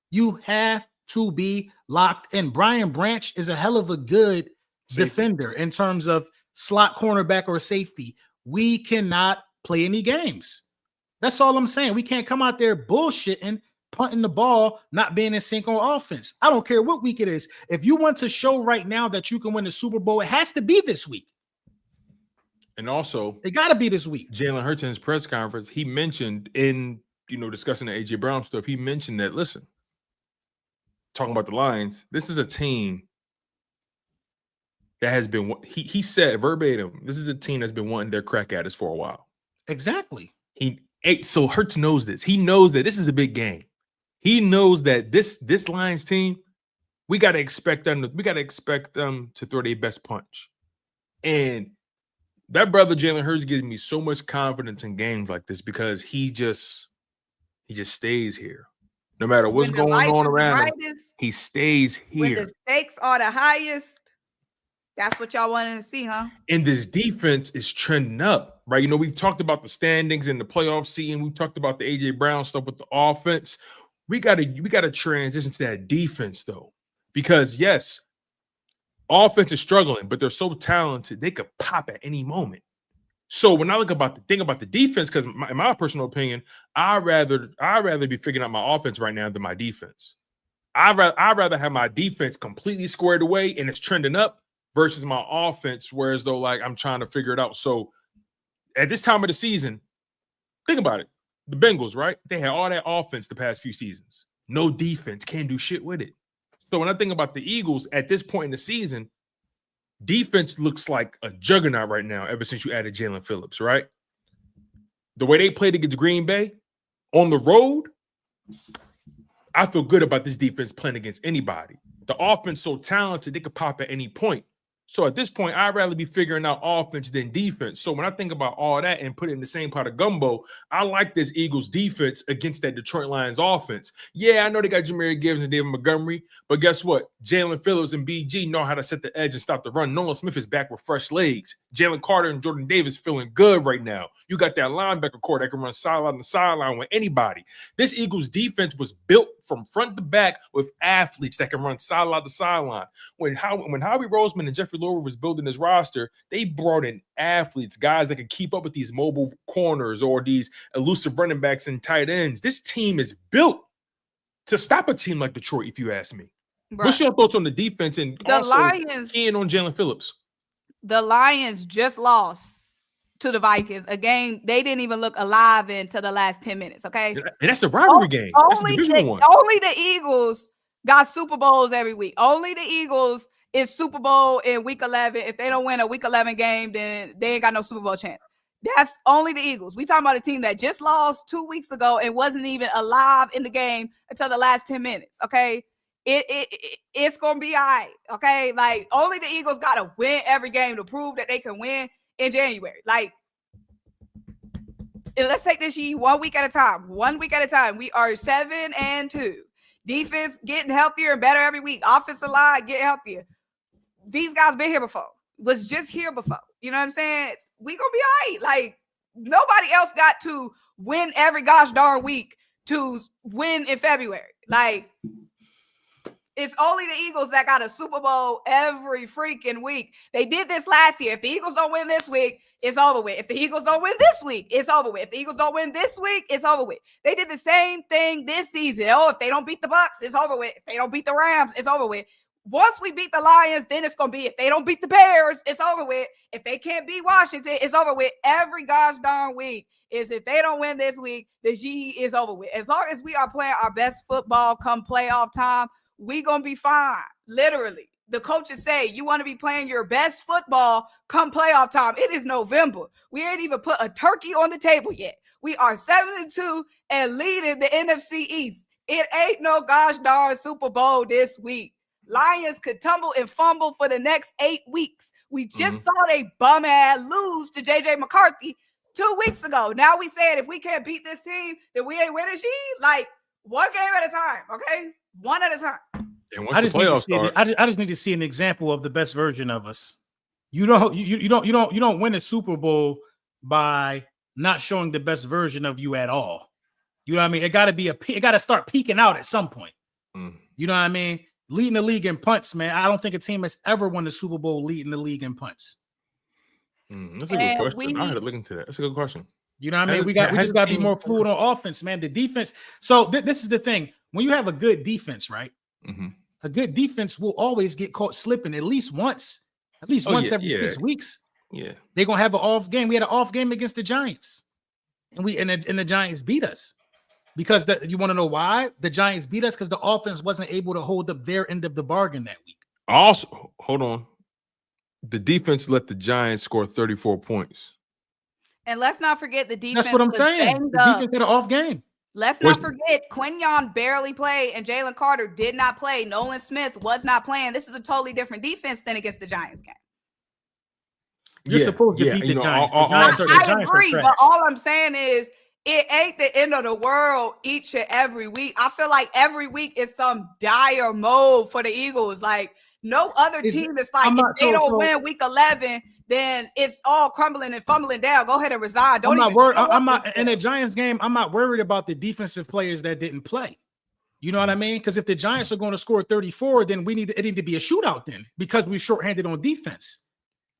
You have to be locked in. Brian Branch is a hell of a good defender in terms of slot cornerback or safety. We cannot play any games. That's all I'm saying. We can't come out there bullshitting, punting the ball, not being in sync on offense. I don't care what week it is. If you want to show right now that you can win the Super Bowl, it has to be this week. And also, it got to be this week. Jalen Hurts in his press conference, he mentioned in, discussing the AJ Brown stuff, he mentioned that, listen, talking about the Lions, this is a team that has been, he said verbatim, this is a team that's been wanting their crack at us for a while. Exactly. So Hurts knows this. He knows that this is a big game. He knows that this Lions team, we got to expect them to throw their best punch. And that brother Jalen Hurts gives me so much confidence in games like this because he just stays here. No matter what's going on around him, he stays here. When the stakes are the highest, That's what y'all wanted to see, huh? And this defense is trending up, right? You know, we've talked about the standings and the playoff scene. We talked about the AJ Brown stuff with the offense. We gotta transition to that defense though, because yes, offense is struggling, but they're so talented they could pop at any moment. So when I think about the defense, because in my personal opinion, I'd rather be figuring out my offense right now than my defense. I'd rather have my defense completely squared away and it's trending up versus my offense, whereas though like I'm trying to figure it out. So at this time of the season, think about it. The Bengals, right? They had all that offense the past few seasons. No defense, can't do shit with it. So when I think about the Eagles at this point in the season, defense looks like a juggernaut right now ever since you added Jaylen Phillips, right? The way they played against Green Bay on the road, I feel good about this defense playing against anybody. The offense so talented, they could pop at any point. So at this point, I'd rather be figuring out offense than defense. So when I think about all that and put it in the same pot of gumbo, I like this Eagles defense against that Detroit Lions offense. Yeah, I know they got Jahmyr Gibbs and David Montgomery, but guess what? Jaylen Phillips and BG know how to set the edge and stop the run. Nolan Smith is back with fresh legs. Jalen Carter and Jordan Davis feeling good right now. You got that linebacker core that can run sideline to sideline with anybody. This Eagles defense was built from front to back with athletes that can run sideline to sideline. When Howie Roseman and Jeffrey Lurie was building this roster, they brought in athletes, guys that could keep up with these mobile corners or these elusive running backs and tight ends. This team is built to stop a team like Detroit, if you ask me. Right. What's your thoughts on the defense and the also Lions keying on Jalen Phillips? The Lions just lost to the Vikings, a game they didn't even look alive in to the last 10 minutes, okay? And that's a rivalry game. That's the divisional one. Only the Eagles got Super Bowls every week. Only the Eagles is Super Bowl in week 11. If they don't win a week 11 game, then they ain't got no Super Bowl chance. That's only the Eagles. We talking about a team that just lost 2 weeks ago and wasn't even alive in the game until the last 10 minutes, okay? It's gonna be all right, okay? Like, only the Eagles gotta win every game to prove that they can win in January. Like, let's take this 1 week at a time. 1 week at a time. We are 7-2. Defense getting healthier and better every week. Offensive line getting healthier. These guys been here before. Was just here before. You know what I'm saying? We gonna be all right. Like, nobody else got to win every gosh darn week to win in February. Like, it's only the Eagles that got a Super Bowl every freaking week. They did this last year. If the Eagles don't win this week, it's over with. If the Eagles don't win this week, it's over with. If the Eagles don't win this week, it's over with. They did the same thing this season. Oh, if they don't beat the Bucs, it's over with. If they don't beat the Rams, it's over with. Once we beat the Lions, then it's going to be, if they don't beat the Bears, it's over with. If they can't beat Washington, it's over with. Every gosh darn week is, if they don't win this week, the G is over with. As long as we are playing our best football come playoff time, we gonna be fine. Literally, the coaches say you want to be playing your best football come playoff time. It is November. We ain't even put a turkey on the table yet. We are 7-2 and leading the NFC East. It ain't no gosh darn Super Bowl this week. Lions could tumble and fumble for the next 8 weeks. We just saw they bum ass lose to JJ McCarthy 2 weeks ago. Now we said if we can't beat this team, then we ain't winning shit. Like, one game at a time, okay? One at a time. And once the playoffs start, I just need to see an example of the best version of us. You don't win a Super Bowl by not showing the best version of you at all. You know what I mean? It got to start peaking out at some point. You know what I mean? Leading the league in punts, man. I don't think a team has ever won the Super Bowl leading the league in punts. That's a good question. I had to look into that. That's a good question. You know what I mean? We just got to be more fluid on offense, man. The defense. So this is the thing. When you have a good defense, right? A good defense will always get caught slipping at least once every 6 weeks. Yeah, they're gonna have an off game. We had an off game against the Giants, and the Giants beat us because you want to know why the Giants beat us? Because the offense wasn't able to hold up their end of the bargain that week. Also, hold on, the defense let the Giants score 34 points. And let's not forget the defense. That's what I'm saying. The defense had an off game. Let's not forget Quinyon barely played and Jalen Carter did not play. Nolan Smith was not playing. This is a totally different defense than against the Giants game. You're supposed to beat the Giants. I agree, but all I'm saying is it ain't the end of the world each and every week. I feel like every week is some dire mode for the Eagles. Like, No other team is like, if they don't win week 11, then it's all crumbling and fumbling down. Go ahead and resign. I'm not worried. I'm not in the Giants game. I'm not worried about the defensive players that didn't play. You know what I mean? Because if the Giants are going to score 34, then it need to be a shootout then, because we're shorthanded on defense.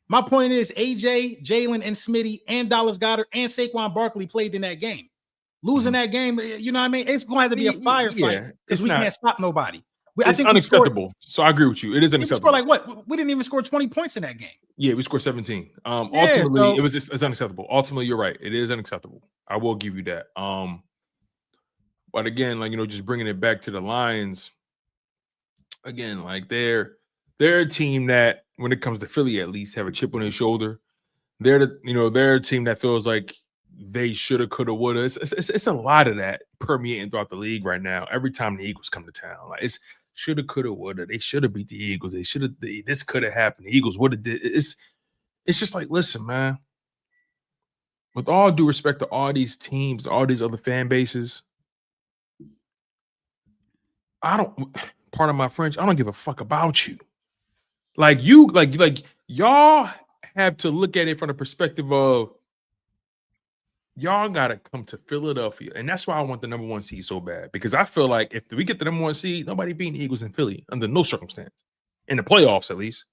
My point is AJ, Jalen, and Smitty, and Dallas Goedert, and Saquon Barkley played in that game. Losing that game, you know what I mean? It's going to have to be a firefight because we can't stop nobody. I think unacceptable. So I agree with you. It is unacceptable. We scored like what? We didn't even score 20 points in that game. Yeah, we scored 17. Ultimately, it's unacceptable. Ultimately, you're right. It is unacceptable. I will give you that. But again, like, just bringing it back to the Lions, again, like they're a team that, when it comes to Philly, at least have a chip on their shoulder. They're a team that feels like they shoulda, coulda, woulda. It's a lot of that permeating throughout the league right now. Every time the Eagles come to town, like it's shoulda, coulda, woulda. They should have beat the Eagles. They should have. This could have happened. The Eagles would have did. It's just like, listen, man. With all due respect to all these teams, all these other fan bases, pardon my French, I don't give a fuck about you. Like y'all have to look at it from the perspective of y'all gotta come to Philadelphia. And that's why I want the number 1 seed so bad. Because I feel like if we get the number 1 seed, nobody beating the Eagles in Philly under no circumstance. In the playoffs, at least.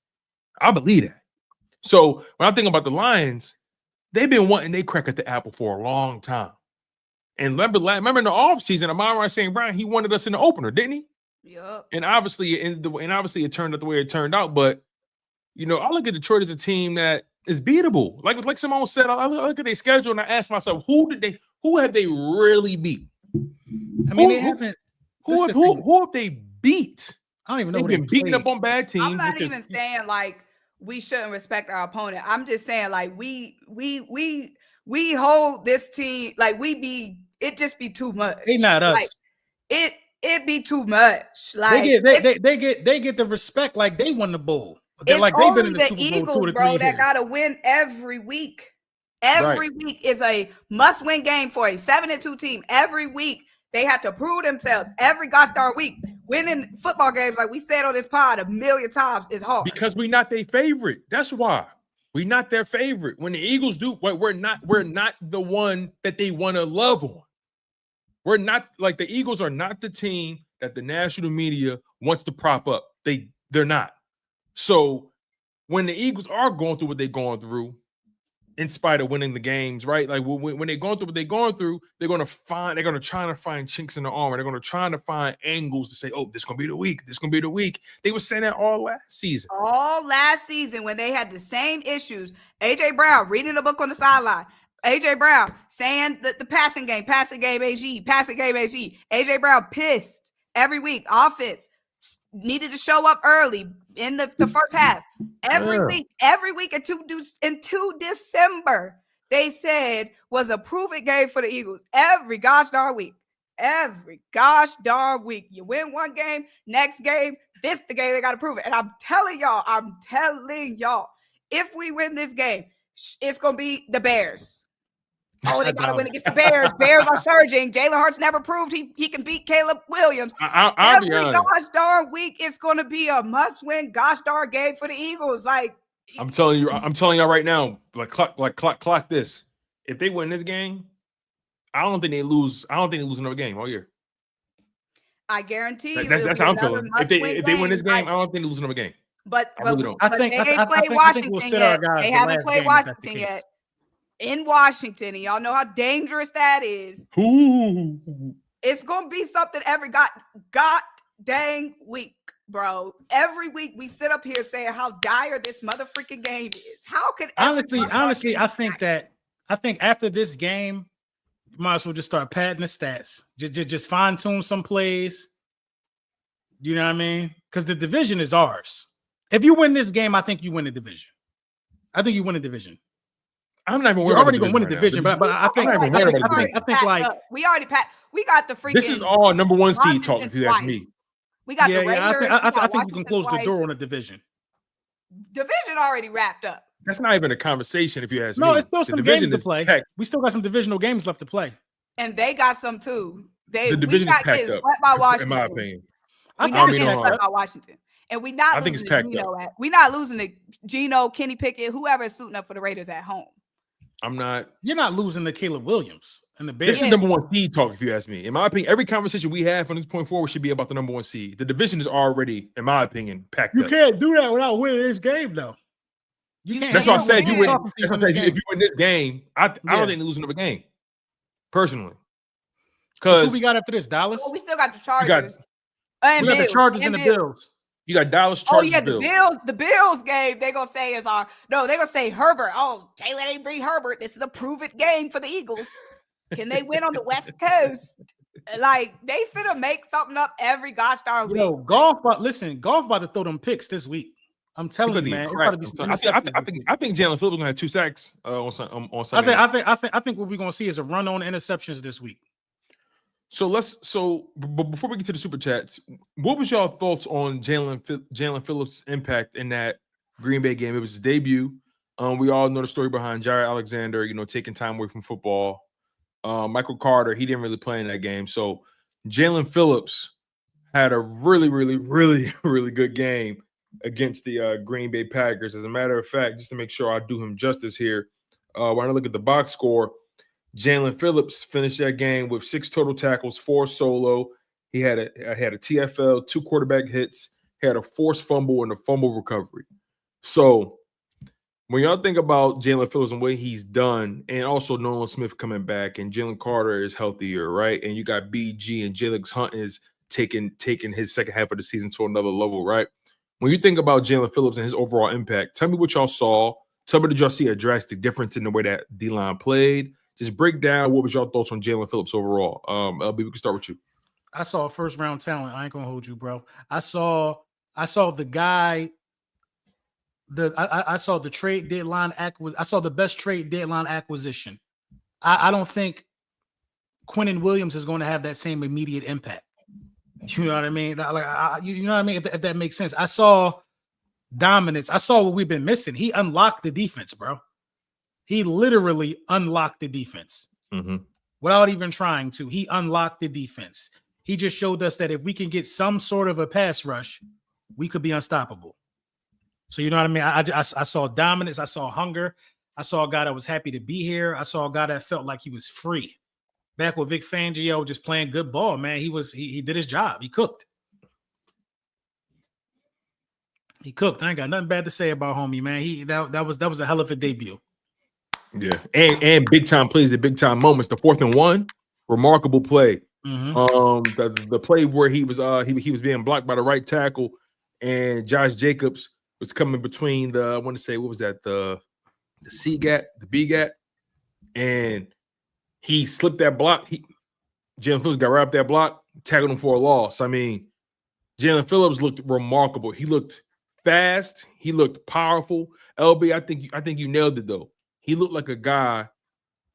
I believe that. So when I think about the Lions, they've been wanting they crack at the apple for a long time. And remember in the offseason, Amon-Ra St. Brown, he wanted us in the opener, didn't he? Yep. And obviously it turned out the way it turned out. But I look at Detroit as a team that is beatable. Like Symone said, I look at their schedule and I ask myself, who have they really beat? I mean, they haven't. Who have they beat? I don't even know. They've been beating up on bad teams. I'm not even saying like we shouldn't respect our opponent. I'm just saying like we hold this team like it just be too much. They not us. Like, it be too much. Like they get the respect like they won the bowl. It's like they've been in the Super Bowl 2 to 3 years. That gotta win every week. Every week is a must-win game for a 7-2 team. Every week they have to prove themselves. Every gosh darn week, winning football games, like we said on this pod 1,000,000 times, is hard. Because we're not their favorite. That's why. We're not their favorite. When the Eagles do, we're not the one that they want to love on. We're not like the Eagles are not the team that the national media wants to prop up. They're not. So when the Eagles are going through what they're going through, in spite of winning the games, right? Like when they're going through what they're going through, they're going to try to find chinks in the armor. They're going to try to find angles to say, oh, this is going to be the week. This is going to be the week. They were saying that all last season. All last season when they had the same issues. AJ Brown reading a book on the sideline. AJ Brown saying the passing game AG. AJ Brown pissed every week. Offense needed to show up early in the first half. Every week until December, they said was a prove-it game for the Eagles. Every gosh darn week. You win one game, next game, this the game they got to prove it. And I'm telling y'all, if we win this game, it's going to be the Bears. Oh, they got to win against the Bears. Bears are surging. Jalen Hurts never proved he can beat Caleb Williams. Every gosh darn week, it's going to be a must-win gosh darn game for the Eagles. Like I'm telling y'all right now, clock this. If they win this game, I don't think they lose another game all year. I guarantee you. That's how I'm feeling. If they win this game, I don't think they lose another game. But I really don't. They ain't played Washington yet. They haven't played Washington yet. In Washington, and y'all know how dangerous that is. Ooh. It's gonna be something every god dang week, bro. Every week we sit up here saying how dire this motherfucking game is. How could honestly, I think after this game, you might as well just start padding the stats. Just fine tune some plays. You know what I mean? Because the division is ours. If you win this game, I think you win the division. I'm not even worried. You're already going to win the division, but I think we already packed. We got the freaking. This is all number 1 seed talk. If you ask me, we got the Raiders. I think we can close the door on the division. Division already wrapped up. That's not even a conversation. If you ask me, no, it's still some games to play. Packed. We still got some divisional games left to play, and they got some too. The division is packed up. By Washington. In my opinion, We got kids by Washington. And we not I think losing it's to packed Geno. up. We not losing to Geno, Kenny Pickett, whoever is suiting up for the Raiders at home. I'm not. You're not losing to Caleb Williams and the Bears. This is number one seed talk, if you ask me. In my opinion, every conversation we have from this point forward should be about the number one seed. The division is already, in my opinion, packed You up. can't do that without winning this game, though. You can't. That's why I said if you win this game, I don't think they lose another game. Personally. Because who we got after this? Dallas? Well, we still got the Chargers. We got the Chargers and the Bills. You got Dallas, Chargers, Bills. The Bills game, they're going to say they're going to say Herbert. Oh, Jalen ain't bring Herbert. This is a prove-it game for the Eagles. Can they win on the West Coast? Like, they finna make something up every gosh darn week. Golf about to throw them picks this week. I'm telling you, man. I think Jaylen Phillips gonna have 2 sacks on Sunday. I think what we're gonna see is a run on interceptions this week. So but before we get to the super chats, what was y'all thoughts on Jaylen Phillips' impact in that Green Bay game? It was his debut. We all know the story behind Jair Alexander, taking time away from football. Michael Carter, he didn't really play in that game. So Jaylen Phillips had a really, really, really, really good game against the Green Bay Packers. As a matter of fact, just to make sure I do him justice here, when I look at the box score, Jaylen Phillips finished that game with 6 total tackles, 4 solo. He had a TFL, 2 quarterback hits, had a forced fumble and a fumble recovery. So when y'all think about Jaylen Phillips and what he's done, and also Nolan Smith coming back, and Jalen Carter is healthier, right? And you got BG and Jalen Hunt is taking his second half of the season to another level, right? When you think about Jaylen Phillips and his overall impact, tell me what y'all saw. Tell me, did y'all see a drastic difference in the way that D-line played? Just break down what was your thoughts on Jaylen Phillips overall. LB, we can start with you. I saw a first round talent. I ain't gonna hold you, bro. I saw the guy. I saw the trade deadline I saw the best trade deadline acquisition. I don't think Quinnen Williams is going to have that same immediate impact. You know what I mean? You know what I mean? If that makes sense. I saw dominance. I saw what we've been missing. He unlocked the defense, bro. He literally unlocked the defense without even trying to. He unlocked the defense. He just showed us that if we can get some sort of a pass rush, we could be unstoppable. So you know what I mean? I saw dominance. I saw hunger. I saw a guy that was happy to be here. I saw a guy that felt like he was free. Back with Vic Fangio, just playing good ball, man. He did his job. He cooked. I ain't got nothing bad to say about homie, man. That was a hell of a debut. Yeah, and big time plays, the big time moments. The 4th and 1, remarkable play. The play where he was being blocked by the right tackle, and Josh Jacobs was coming between the, I want to say, what was that, the C gap, the B gap, and he slipped that block. Jaylen Phillips got right up that block, tackled him for a loss. I mean, Jaylen Phillips looked remarkable. He looked fast. He looked powerful. LB, I think you nailed it though. He looked like a guy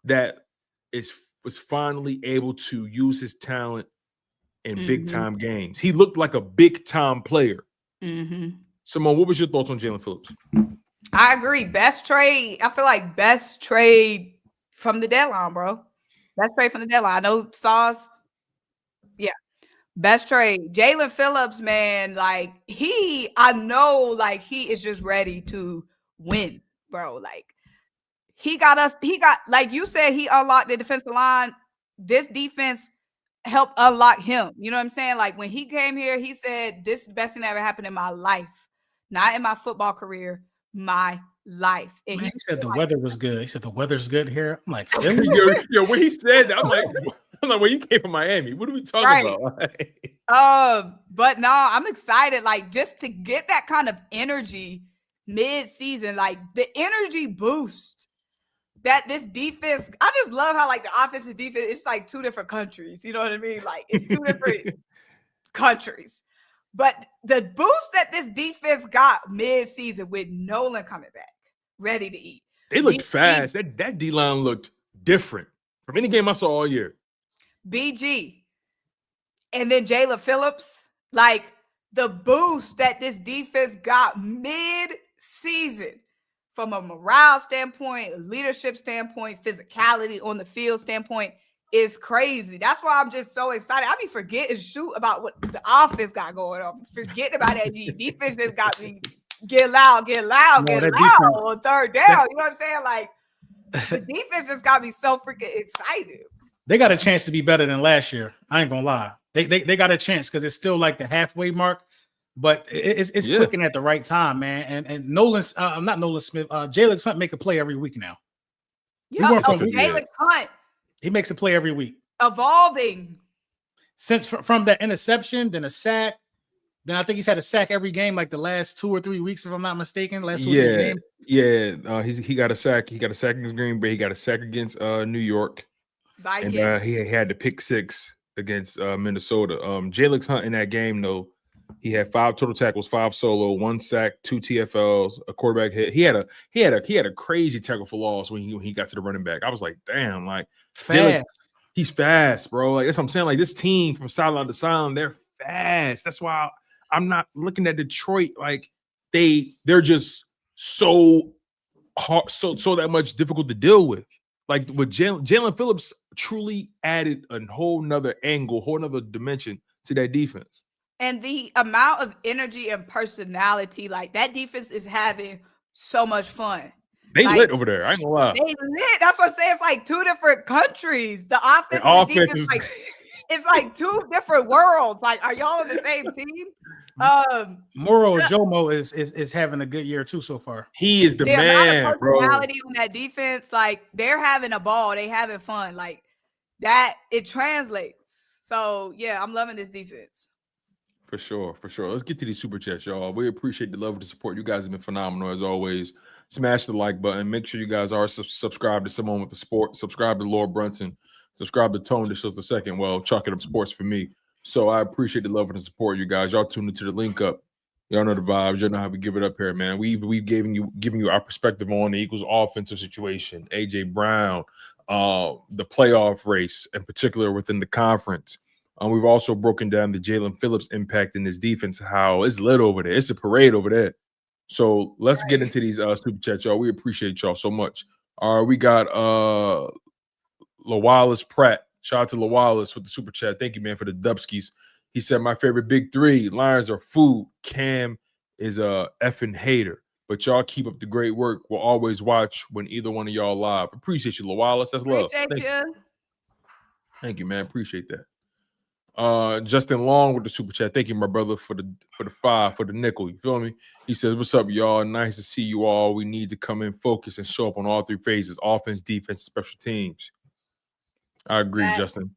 that was finally able to use his talent in big time games. He looked like a big time player. Symone, what was your thoughts on Jaylen Phillips? I agree. Best trade. I feel like best trade from the deadline, bro. Best trade from the deadline. I know Sauce. Yeah. Best trade. Jaylen Phillips, man, I know he is just ready to win, bro. He got, like you said, he unlocked the defensive line. This defense helped unlock him. You know what I'm saying? When he came here, he said, this is the best thing that ever happened in my life. Not in my football career, my life. And he said the weather was good. He said the weather's good here. I'm like, yo, when he said that, I'm like, well, you came from Miami. What are we talking about? But no, I'm excited. Just to get that kind of energy mid-season, the energy boost that this defense. I just love how the offensive defense. It's 2 different countries. You know what I mean? It's 2 different countries. But the boost that this defense got mid-season with Nolan coming back, ready to eat. They looked fast. That D-line looked different from any game I saw all year. BG. And then Jaylen Phillips. The boost that this defense got mid-season from a morale standpoint, leadership standpoint, physicality on the field standpoint, is crazy. That's why I'm just so excited. I be forgetting about what the offense got going on. Forgetting about that defense just got me get loud on third down. You know what I'm saying? Like the defense just got me so freaking excited. They got a chance to be better than last year. I ain't gonna lie. They got a chance because it's still like the halfway mark, but it's clicking at the right time, man. And Nolan's not Nolan Smith, Jalen Hunt make a play every week now. Jalen Hunt. He makes a play every week. Evolving. Since from that interception, then a sack, then I think he's had a sack every game, like the last 2 or 3 weeks, if I'm not mistaken. Last 2 or 3 games. Yeah. He got a sack. He got a sack against Green Bay. He got a sack against New York. Vikings. And he had the pick 6 against Minnesota. Jalen Hunt in that game, though, he had 5 total tackles, 5 solo, 1 sack, 2 TFLs, a quarterback hit. He had a crazy tackle for loss when he got to the running back. I was like, damn, like fast. He's fast, bro. Like that's what I'm saying. Like this team from sideline to sideline, they're fast. That's why I'm not looking at Detroit like they're just so hard, so that much difficult to deal with. Like with Jaylen Phillips truly added a whole nother angle, whole nother dimension to that defense. And the amount of energy and personality, like that defense is having so much fun. They lit over there. I ain't gonna lie. They lit. That's what I'm saying. It's like 2 different countries. The offense and the defense, like it's like 2 different worlds. Like, are y'all on the same team? Moro Jomo is having a good year too so far. He is the man, amount of personality on that defense. Like they're having a ball. They having fun. Like that. It translates. So yeah, I'm loving this defense. For sure. Let's get to these super chats, y'all. We appreciate the love and the support. You guys have been phenomenal as always. Smash the like button. Make sure you guys are subscribed to Symone with the Sport. Subscribe to Lord Brunson. Subscribe to Tone DeShields II. Well, chalk it up sports for me. So I appreciate the love and the support, you guys. Y'all tuned into the Linc Up. Y'all know the vibes. Y'all know how we give it up here, man. We've giving you our perspective on the Eagles' offensive situation. AJ Brown, the playoff race, in particular within the conference. We've also broken down the Jaylen Phillips impact in this defense, how it's lit over there. It's a parade over there. So let's get into these super chats, y'all. We appreciate y'all so much. We got LaWallace Pratt. Shout out to LaWallace with the super chat. Thank you, man, for the Dubskis. He said, my favorite big 3, Lions are food. Cam is a effing hater. But y'all keep up the great work. We'll always watch when either one of y'all live. Appreciate you, LaWallace. That's love. Appreciate you. Thank you, man. Appreciate that. Justin Long with the super chat. Thank you, my brother, for the 5, for the nickel. You feel me? He says, what's up, y'all? Nice to see you all. We need to come in, focus, and show up on all 3 phases: offense, defense, and special teams. I agree, Justin.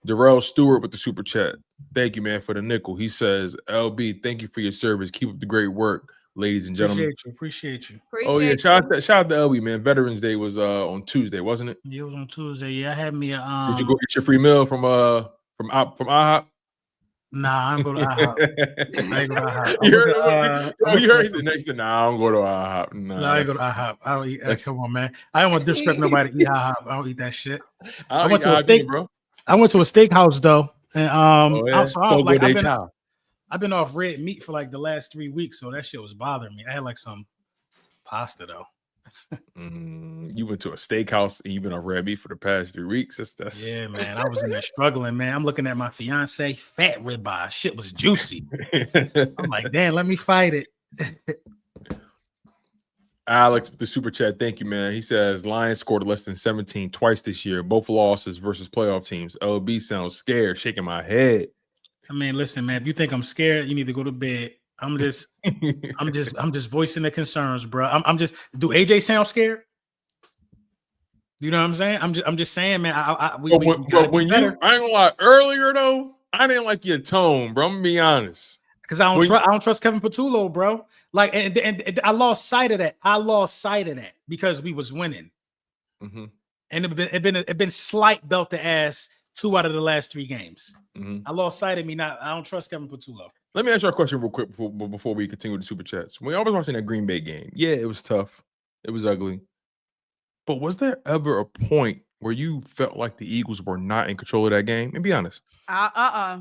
Darrell Stewart with the super chat. Thank you, man, for the nickel. He says, LB, thank you for your service. Keep up the great work, ladies and gentlemen. Appreciate you. Shout out to LB, man. Veterans Day was on Tuesday, wasn't it? Yeah, it was on Tuesday. Yeah, I had me Did you go get your free meal from IHOP? Nah, I'm going to IHOP. I ain't going to IHOP. You heard he said next to nah, I don't go to IHOP. Nah, I ain't go to IHOP. I don't eat that. Come on, man. I don't want to disrespect nobody to eat IHOP. I don't eat that shit. I went to a steakhouse though. And I've been off red meat for like the last 3 weeks, so that shit was bothering me. I had like some pasta though. You went to a steakhouse and you've been on red meat for the past 3 weeks. That's yeah, man. I was in there struggling, man. I'm looking at my fiance, fat ribeye. Shit was juicy. I'm like, damn, let me fight it. Alex with the super chat. Thank you, man. He says Lions scored less than 17 twice this year, both losses versus playoff teams. LB sounds scared, shaking my head. I mean, listen, man. If you think I'm scared, you need to go to bed. I'm just voicing the concerns, bro. I'm just. Do AJ sound scared? You know what I'm saying? I'm just saying, man. I ain't gonna lie. Earlier though, I didn't like your tone, bro. I'm gonna be honest. Because I don't trust Kevin Patullo, bro. Like, and I lost sight of that. Because we was winning, and it been slight belt to ass 2 out of the last 3 games. I lost sight of me. Now I don't trust Kevin Patullo. Let me ask you a question real quick before we continue with the super chats. When I was watching that Green Bay game, yeah, it was tough. It was ugly. But was there ever a point where you felt like the Eagles were not in control of that game? And be honest. I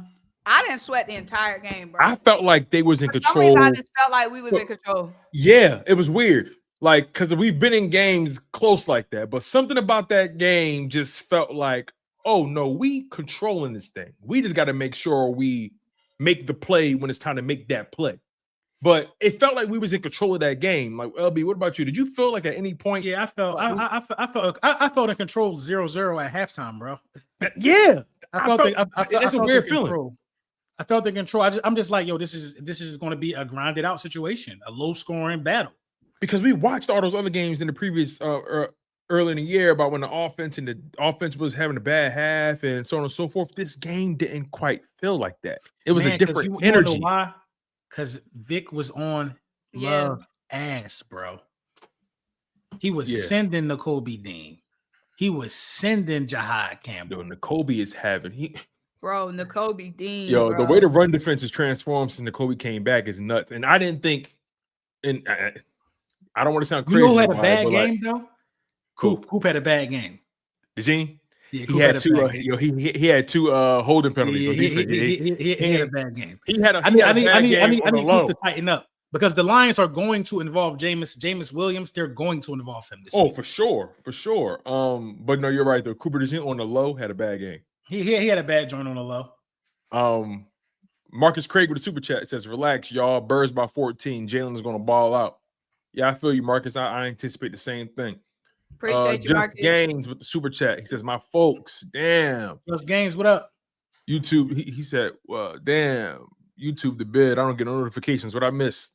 didn't sweat the entire game, bro. I felt like they was in control. Some reason I just felt like we was in control. Yeah, it was weird. Like, because we've been in games close like that. But something about that game just felt like, oh no, we controlling this thing. We just got to make sure we make the play when it's time to make that play. But it felt like we was in control of that game. Like, LB, what about you? Did you feel like at any point? Yeah, I felt in control 0-0 at halftime, bro. Yeah, I felt that's a weird feeling. I felt in control. I'm just like, yo, this is going to be a grinded out situation, a low scoring battle. Because we watched all those other games in the previous early in the year about when the offense was having a bad half and so on and so forth. This game didn't quite feel like that. It was a different energy. You know why? Because Vic was on love ass, bro. He was sending Nakobe Dean. He was sending Jahad Campbell. Yo, Nakobe is having Bro, Nakobe Dean. Yo, bro. The way the run defense is transformed since Nakobe came back is nuts. And I didn't think, and I don't want to sound crazy. You know who had a bad game though? Coop had a bad game. Did he? Yeah, he had two. He had two holding penalties. He had a bad game. He had a. I need Coop to tighten up because the Lions are going to involve Jameis Williams. They're going to involve him this week. For sure. But no, you're right though. Cooper DeJean on the low had a bad game. He had a bad joint on the low. Marcus Craig with a super chat says, "Relax, y'all. Birds by 14. Jalen is going to ball out." Yeah, I feel you, Marcus. I anticipate the same thing. Appreciate you, Marcus. Gaines with the super chat. He says, "My folks, damn." Just Gaines, what up? YouTube. He said, "Well, damn, YouTube the bid. I don't get no notifications. What I missed?"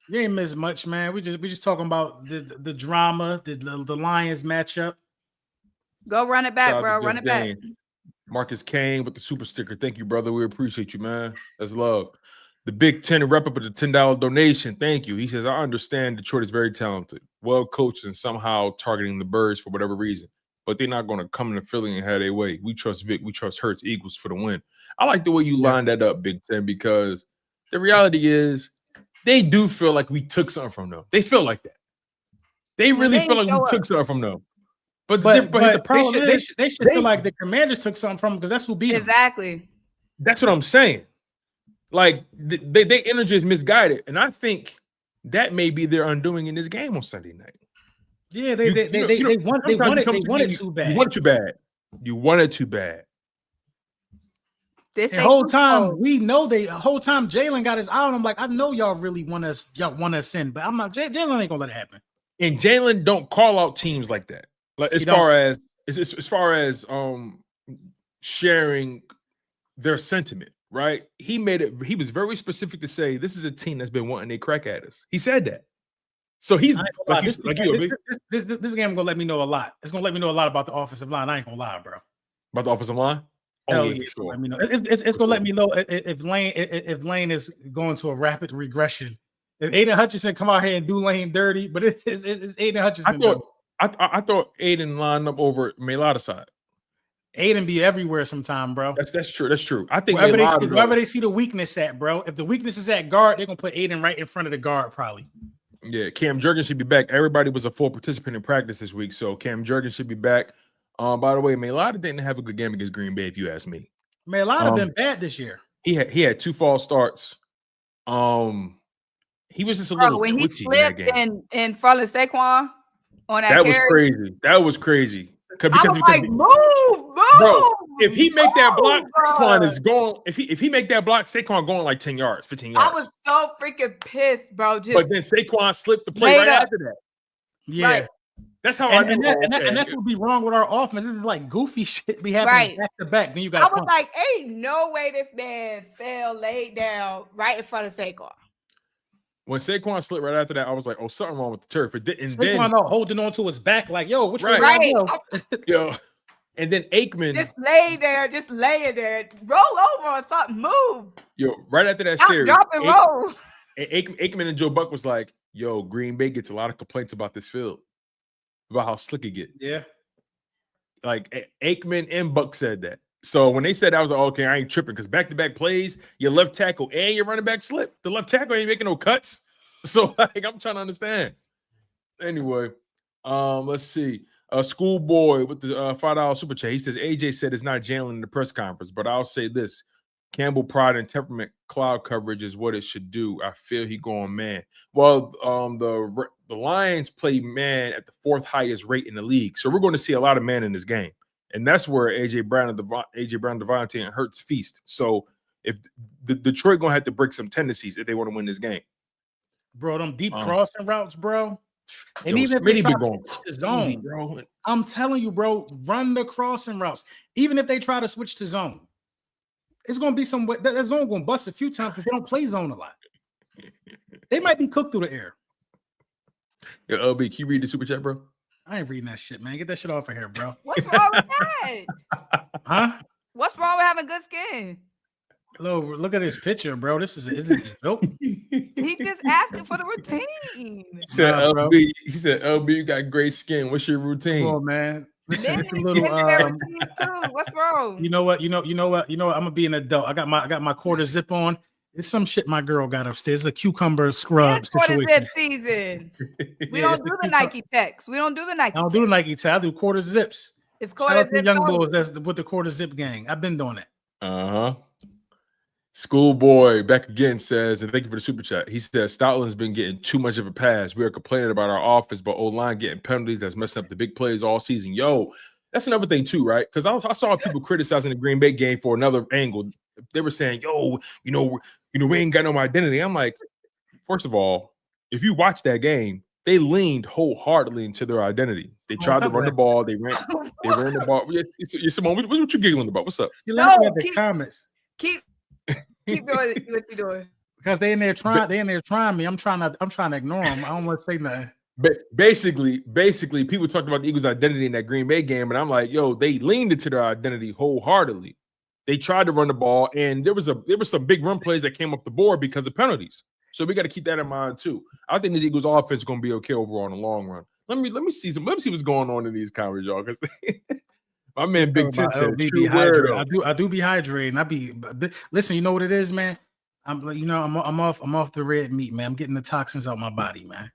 You ain't missed much, man. We just talking about the drama, the Lions matchup. Go run it back, bro. Run it back. Marcus Kane with the super sticker. Thank you, brother. We appreciate you, man. That's love. The Big Ten rep up with the $10 donation. Thank you. He says, I understand Detroit is very talented, well coached, and somehow targeting the Birds for whatever reason. But they're not going to come into Philly and have their way. We trust Vic. We trust Hurts. Eagles for the win. I like the way you lined that up, Big Ten, because the reality is they do feel like we took something from them. They feel like that. They really feel like we took something from them. But the problem is they should feel like the Commanders took something from them because that's who beat them. Exactly. That's what I'm saying. Like their energy is misguided, and I think that may be their undoing in this game on Sunday night. Yeah, they want it too bad. You want it too bad. The whole time we know the whole time Jalen got his eye on him. Like, I know y'all really want us in, but I'm not. Jalen ain't gonna let it happen. And Jalen don't call out teams like that. Like as far as sharing their sentiment, right? He made it. He was very specific to say this is a team that's been wanting a crack at us. He said that. So he's this game gonna let me know a lot. It's gonna let me know a lot about the offensive line. I ain't gonna lie, bro. About the offensive line? Oh, yeah, sure. Let me know. It's gonna let me know if Lane is going to a rapid regression. If Aiden Hutchinson come out here and do Lane dirty, but it's Aiden Hutchinson. I thought Aiden lined up over Mailata's side. Aiden be everywhere sometime, bro. That's true. That's true. I think wherever they see the weakness at, bro. If the weakness is at guard, they're gonna put Aiden right in front of the guard, probably. Yeah, Cam Jurgens should be back. Everybody was a full participant in practice this week, so Cam Jurgens should be back. By the way, Mailata didn't have a good game against Green Bay, if you ask me. Mailata been bad this year. He had 2 false starts. He was just a little when twitchy he slipped in front of Saquon on that was crazy. That was crazy. Because move, bro. If he make that block, Saquon is going. If he make that block, Saquon going like 10 yards, 15 yards. I was so freaking pissed, bro. But then Saquon slipped the play right after that. Yeah. Right. That's how I knew. And that's what be wrong with our offense. This is like goofy shit be happening back to back. Then you got. I was like, ain't no way this man laid down right in front of Saquon. When Saquon slipped right after that, I was like, oh, something wrong with the turf. And Saquon holding on to his back, like, yo, which way? Right. Yo. And then Aikman just lay there, roll over or something, move. Yo, right after that series, drop and roll. Aikman and Joe Buck was like, yo, Green Bay gets a lot of complaints about this field, about how slick it get. Yeah. Like Aikman and Buck said that. So when they said that, I was like, okay, I ain't tripping because back-to-back plays, your left tackle and your running back slip. The left tackle ain't making no cuts. So like, I'm trying to understand. Anyway, let's see. Schoolboy with the $5 super chat. He says, AJ said it's not Jalen in the press conference, but I'll say this. Campbell pride and temperament cloud coverage is what it should do. I feel he going man. Well, the Lions play man at the 4th highest rate in the league. So we're going to see a lot of man in this game. And that's where AJ Brown, Devontae, and Hurts feast. So if the Detroit gonna have to break some tendencies if they want to win this game. Bro, them deep crossing routes, bro. And Yo, even if they try going to switch the zone, bro. I'm telling you, bro, run the crossing routes. Even if they try to switch to zone, it's gonna be some that zone gonna bust a few times because they don't play zone a lot. They might be cooked through the air. Yo, LB, can you read the super chat, bro? I ain't reading that shit, man. Get that shit off of here, bro. What's wrong with that? Huh? What's wrong with having good skin? Hello, look at this picture, bro. This is it built? He just asking for the routine. He said, LB, you got great skin. What's your routine? Oh, man. Listen, Men it's a little routines too. What's wrong? You know what? I'm gonna be an adult. I got my quarter zip on. It's some shit my girl got upstairs. It's a cucumber scrub situation. Quarter zip season. We don't do the Nike Techs. We don't do the Nike. I don't do the Nike Tech. I do quarter zips. It's quarter zip. Young bulls. That's with the quarter zip gang. I've been doing it. Schoolboy back again says, and thank you for the super chat. He says Stoutland's been getting too much of a pass. We are complaining about our offense, but O-line getting penalties that's messing up the big plays all season. Yo, that's another thing too, right? Because I saw people criticizing the Green Bay game for another angle. They were saying, "Yo, we ain't got no identity." I'm like, first of all, if you watch that game, they leaned wholeheartedly into their identity. They tried to run the ball. They ran the ball. Symone, what you giggling about? What's up? You laughing at the comments. Keep doing what you're doing. Because they in there trying me. I'm trying to ignore them. I don't want to say nothing. But basically, people talked about the Eagles' identity in that Green Bay game, and I'm like, yo, they leaned into their identity wholeheartedly. They tried to run the ball, and there was some big run plays that came up the board because of penalties. So we got to keep that in mind too. I think this Eagles offense is going to be okay overall in the long run. Let me see what's going on in these comments, y'all. Because my man Big Ten said, I do be hydrating. Listen. You know what it is, man. I'm off the red meat, man. I'm getting the toxins out my body, man.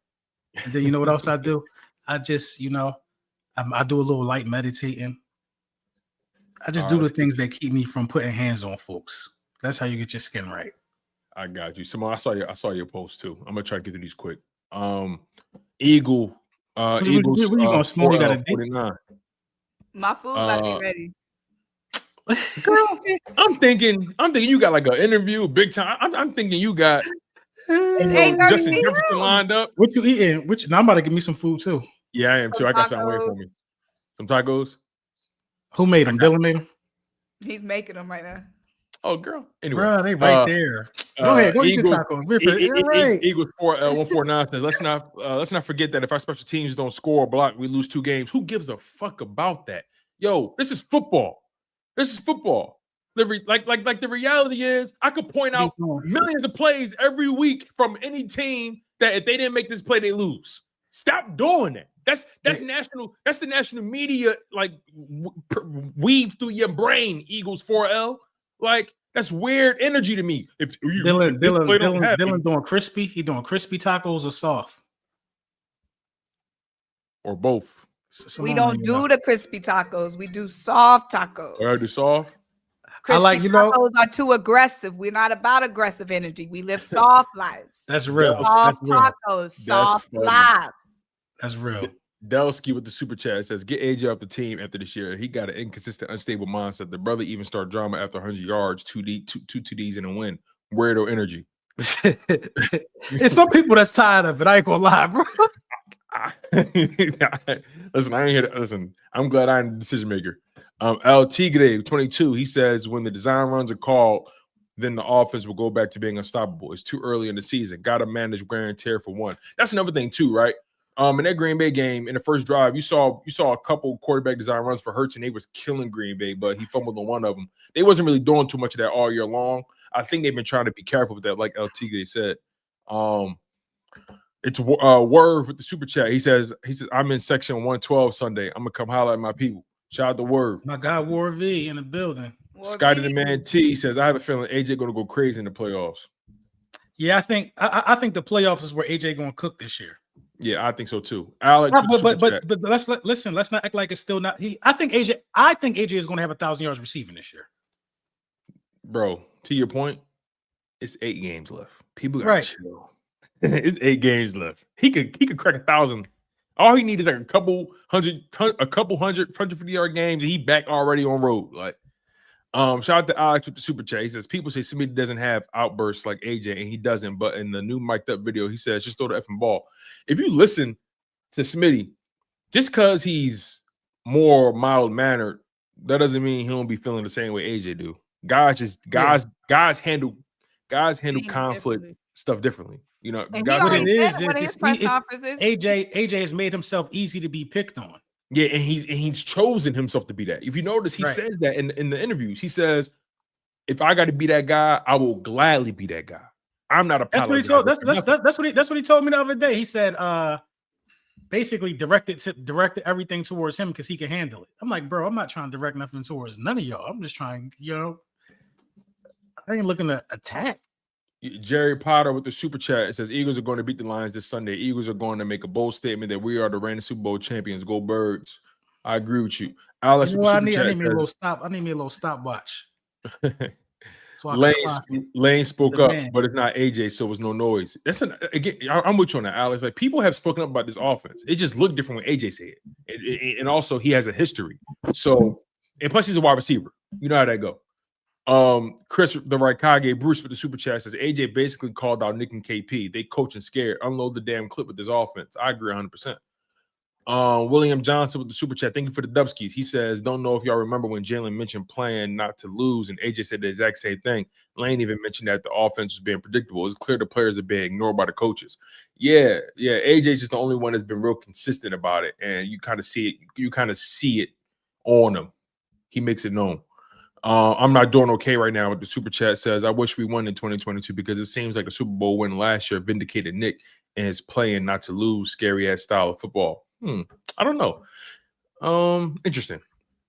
And then you know what else I do? I just I do a little light meditating. I just do the things that keep me from putting hands on folks. That's how you get your skin right. I got you. Symone, I saw your post too. I'm gonna try to get through these quick. Eagles. What you gonna smoke? You got a 49. My food about to be ready. Girl, I'm thinking you got like an interview, big time. I'm thinking you got Justin Jefferson lined up. What you eating? Now I'm about to give me some food too. Yeah, I am too. I got something waiting for me. Some tacos. Who made them? Dylan made them. He's making them right now. Oh, girl. Anyway, bro, they right there. Go ahead. Go eat your tacos. Eagles 149 says, let's not forget that if our special teams don't score or block, we lose 2 games. Who gives a fuck about that? Yo, this is football. Like the reality is, I could point out millions of plays every week from any team that if they didn't make this play, they lose. Stop doing that. That's national. That's the national media like weave through your brain. Eagles 4L. Like that's weird energy to me. If Dylan doing crispy, he doing crispy tacos or soft or both. We don't do the crispy tacos. We do soft tacos. I do soft. Crispy tacos are too aggressive. We're not about aggressive energy. We live soft lives. That's real. Soft tacos, soft lives. That's real. Delsky with the super chat says, get AJ off the team after this year. He got an inconsistent, unstable mindset. The brother even started drama after 100 yards, two TDs in a win. Weirdo energy. There's some people that's tired of it. I ain't gonna lie, bro. Listen, I ain't here to listen. I'm glad I'm the decision maker. El Tigre 22. He says when the design runs are called, then the offense will go back to being unstoppable. It's too early in the season. Got to manage wear and tear for one. That's another thing too, right? In that Green Bay game, in the first drive, you saw a couple quarterback design runs for Hurts, and they was killing Green Bay, but he fumbled on one of them. They wasn't really doing too much of that all year long. I think they've been trying to be careful with that, like El Tigre said. It's Word with the super chat. He says I'm in section 112 Sunday. I'm gonna come holler at my people. Shout out to Word. My guy War V in the building. Sky to the Man T says I have a feeling AJ gonna go crazy in the playoffs. Yeah, I think the playoffs is where AJ gonna cook this year. Yeah, I think so too. Alex, but let's not act like it's still not. I think AJ is gonna have 1,000 yards receiving this year. Bro, to your point, it's 8 games left. People gotta chill. It's 8 games left. He could crack 1,000 All he needs is like a couple 150-yard games, and he back already on road. Like, shout out to Alex with the super chat. He says people say Symone doesn't have outbursts like AJ, and he doesn't. But in the new mic'd up video, he says just throw the effing ball. If you listen to Smitty, just because he's more mild mannered, that doesn't mean he don't be feeling the same way AJ do. Guys handle conflict stuff differently. You know, guys, what it is AJ has made himself easy to be picked on. Yeah, and he's chosen himself to be that. If you notice, he says that in the interviews. He says, "If I got to be that guy, I will gladly be that guy. I'm not a." That's what he told. That's what he told me the other day. He said, basically directed everything towards him because he can handle it. I'm like, bro, I'm not trying to direct nothing towards none of y'all. I'm just trying, I ain't looking to attack. Jerry Potter with the super chat, it says Eagles are going to beat the Lions this Sunday. Eagles are going to make a bold statement that we are the reigning Super Bowl champions. Go Birds. I agree with you. Alex, I need me a little stop. I need me a little stopwatch. Lane spoke up, but it's not AJ, so it was no noise. Again, I'm with you on that, Alex. Like, people have spoken up about this offense. It just looked different when AJ said it. And also he has a history. So, and plus he's a wide receiver. You know how that go. Chris the Raikage Bruce with the super chat says AJ basically called out Nick and KP. They coach and scared. Unload the damn clip with this offense. I agree 100%. William Johnson with the super chat. Thank you for the Dubskis. He says, don't know if y'all remember when Jalen mentioned playing not to lose, and AJ said the exact same thing. Lane even mentioned that the offense was being predictable. It's clear the players are being ignored by the coaches. Yeah. AJ's just the only one that's been real consistent about it, and you kind of see it. You kind of see it on him. He makes it known. I'm not doing okay right now. But the super chat says, I wish we won in 2022 because it seems like the Super Bowl win last year vindicated Nick and his playing not to lose scary ass style of football. I don't know. Interesting.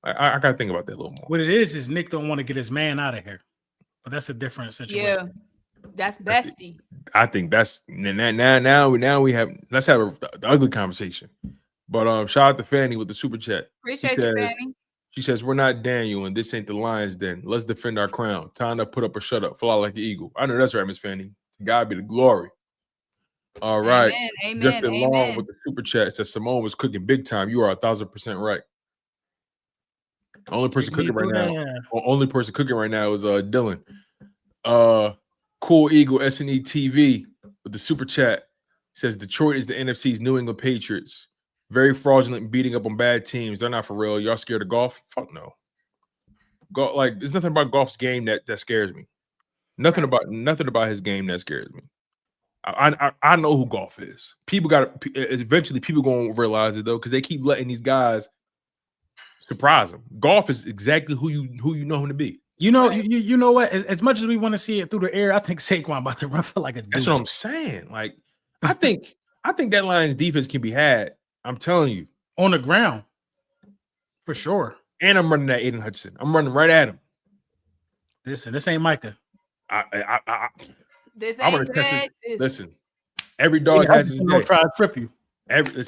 I gotta think about that a little more. What it is Nick don't want to get his man out of here, but that's a different situation. Yeah, that's bestie. I think that's now we have. Let's have the ugly conversation. But shout out to Fanny with the super chat. Appreciate you, Fanny. She says, we're not Daniel, and this ain't the Lions den. Let's defend our crown. Time to put up or shut up. Fly like the eagle. I know that's right, Miss Fanny. God be the glory. All right. Amen. Justin Long with the super chat says, Symone was cooking big time. You are 1,000% right. Only person cooking right now. Only person cooking right now is Dylan. Cool Eagle SNE TV with the super chat says Detroit is the NFC's New England Patriots. Very fraudulent, beating up on bad teams. They're not for real. Y'all scared of golf? Fuck no. Like, there's nothing about golf's game that scares me. Nothing about his game that scares me. I know who golf is. Eventually people gonna realize it though, because they keep letting these guys surprise them. Golf is exactly who you know him to be. You know what? As much as we want to see it through the air, I think Saquon about to run for like a deuce. That's what I'm saying. Like, I think that Lions defense can be had. I'm telling you. On the ground. For sure. And I'm running at Aiden Hutchinson. I'm running right at him. Listen, this ain't Micah. This ain't Texas. Listen, every dog has his day. Try to trip you. Every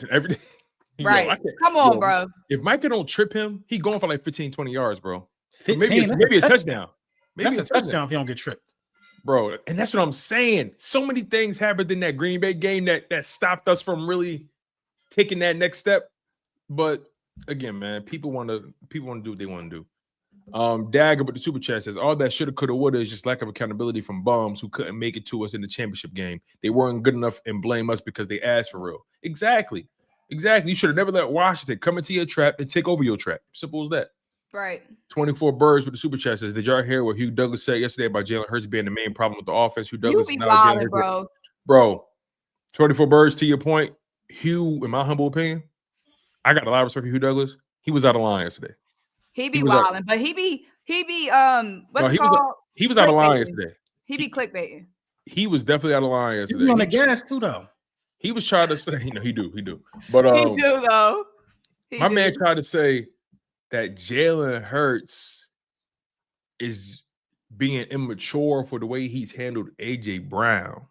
right. Come on, bro. If Micah don't trip him, he going for like 15, 20 yards, bro. 15, maybe a touchdown. Maybe that's a touchdown if you don't get tripped. Bro, and that's what I'm saying. So many things happened in that Green Bay game that stopped us from really taking that next step. But again, man, people want to do what they want to do. Dagger with the super chat says all that shoulda, coulda, woulda is just lack of accountability from bums who couldn't make it to us in the championship game. They weren't good enough and blame us because they asked for real. Exactly. You should have never let Washington come into your trap and take over your trap. Simple as that. Right. 24 Birds with the super chat says, did y'all hear what Hugh Douglas said yesterday about Jalen Hurts being the main problem with the offense? Hugh Douglas is not a Jalen Hurts. Bro, 24 Birds, to your point, Hugh, in my humble opinion, I got a lot of respect for Hugh Douglas. He was out of line yesterday. He be wilding, but he be what's it called? He was out of line yesterday. He be clickbaiting. He was definitely out of line yesterday. He on the gas too, though. He was trying to say, he do. But he do though. My man tried to say that Jalen Hurts is being immature for the way he's handled AJ Brown.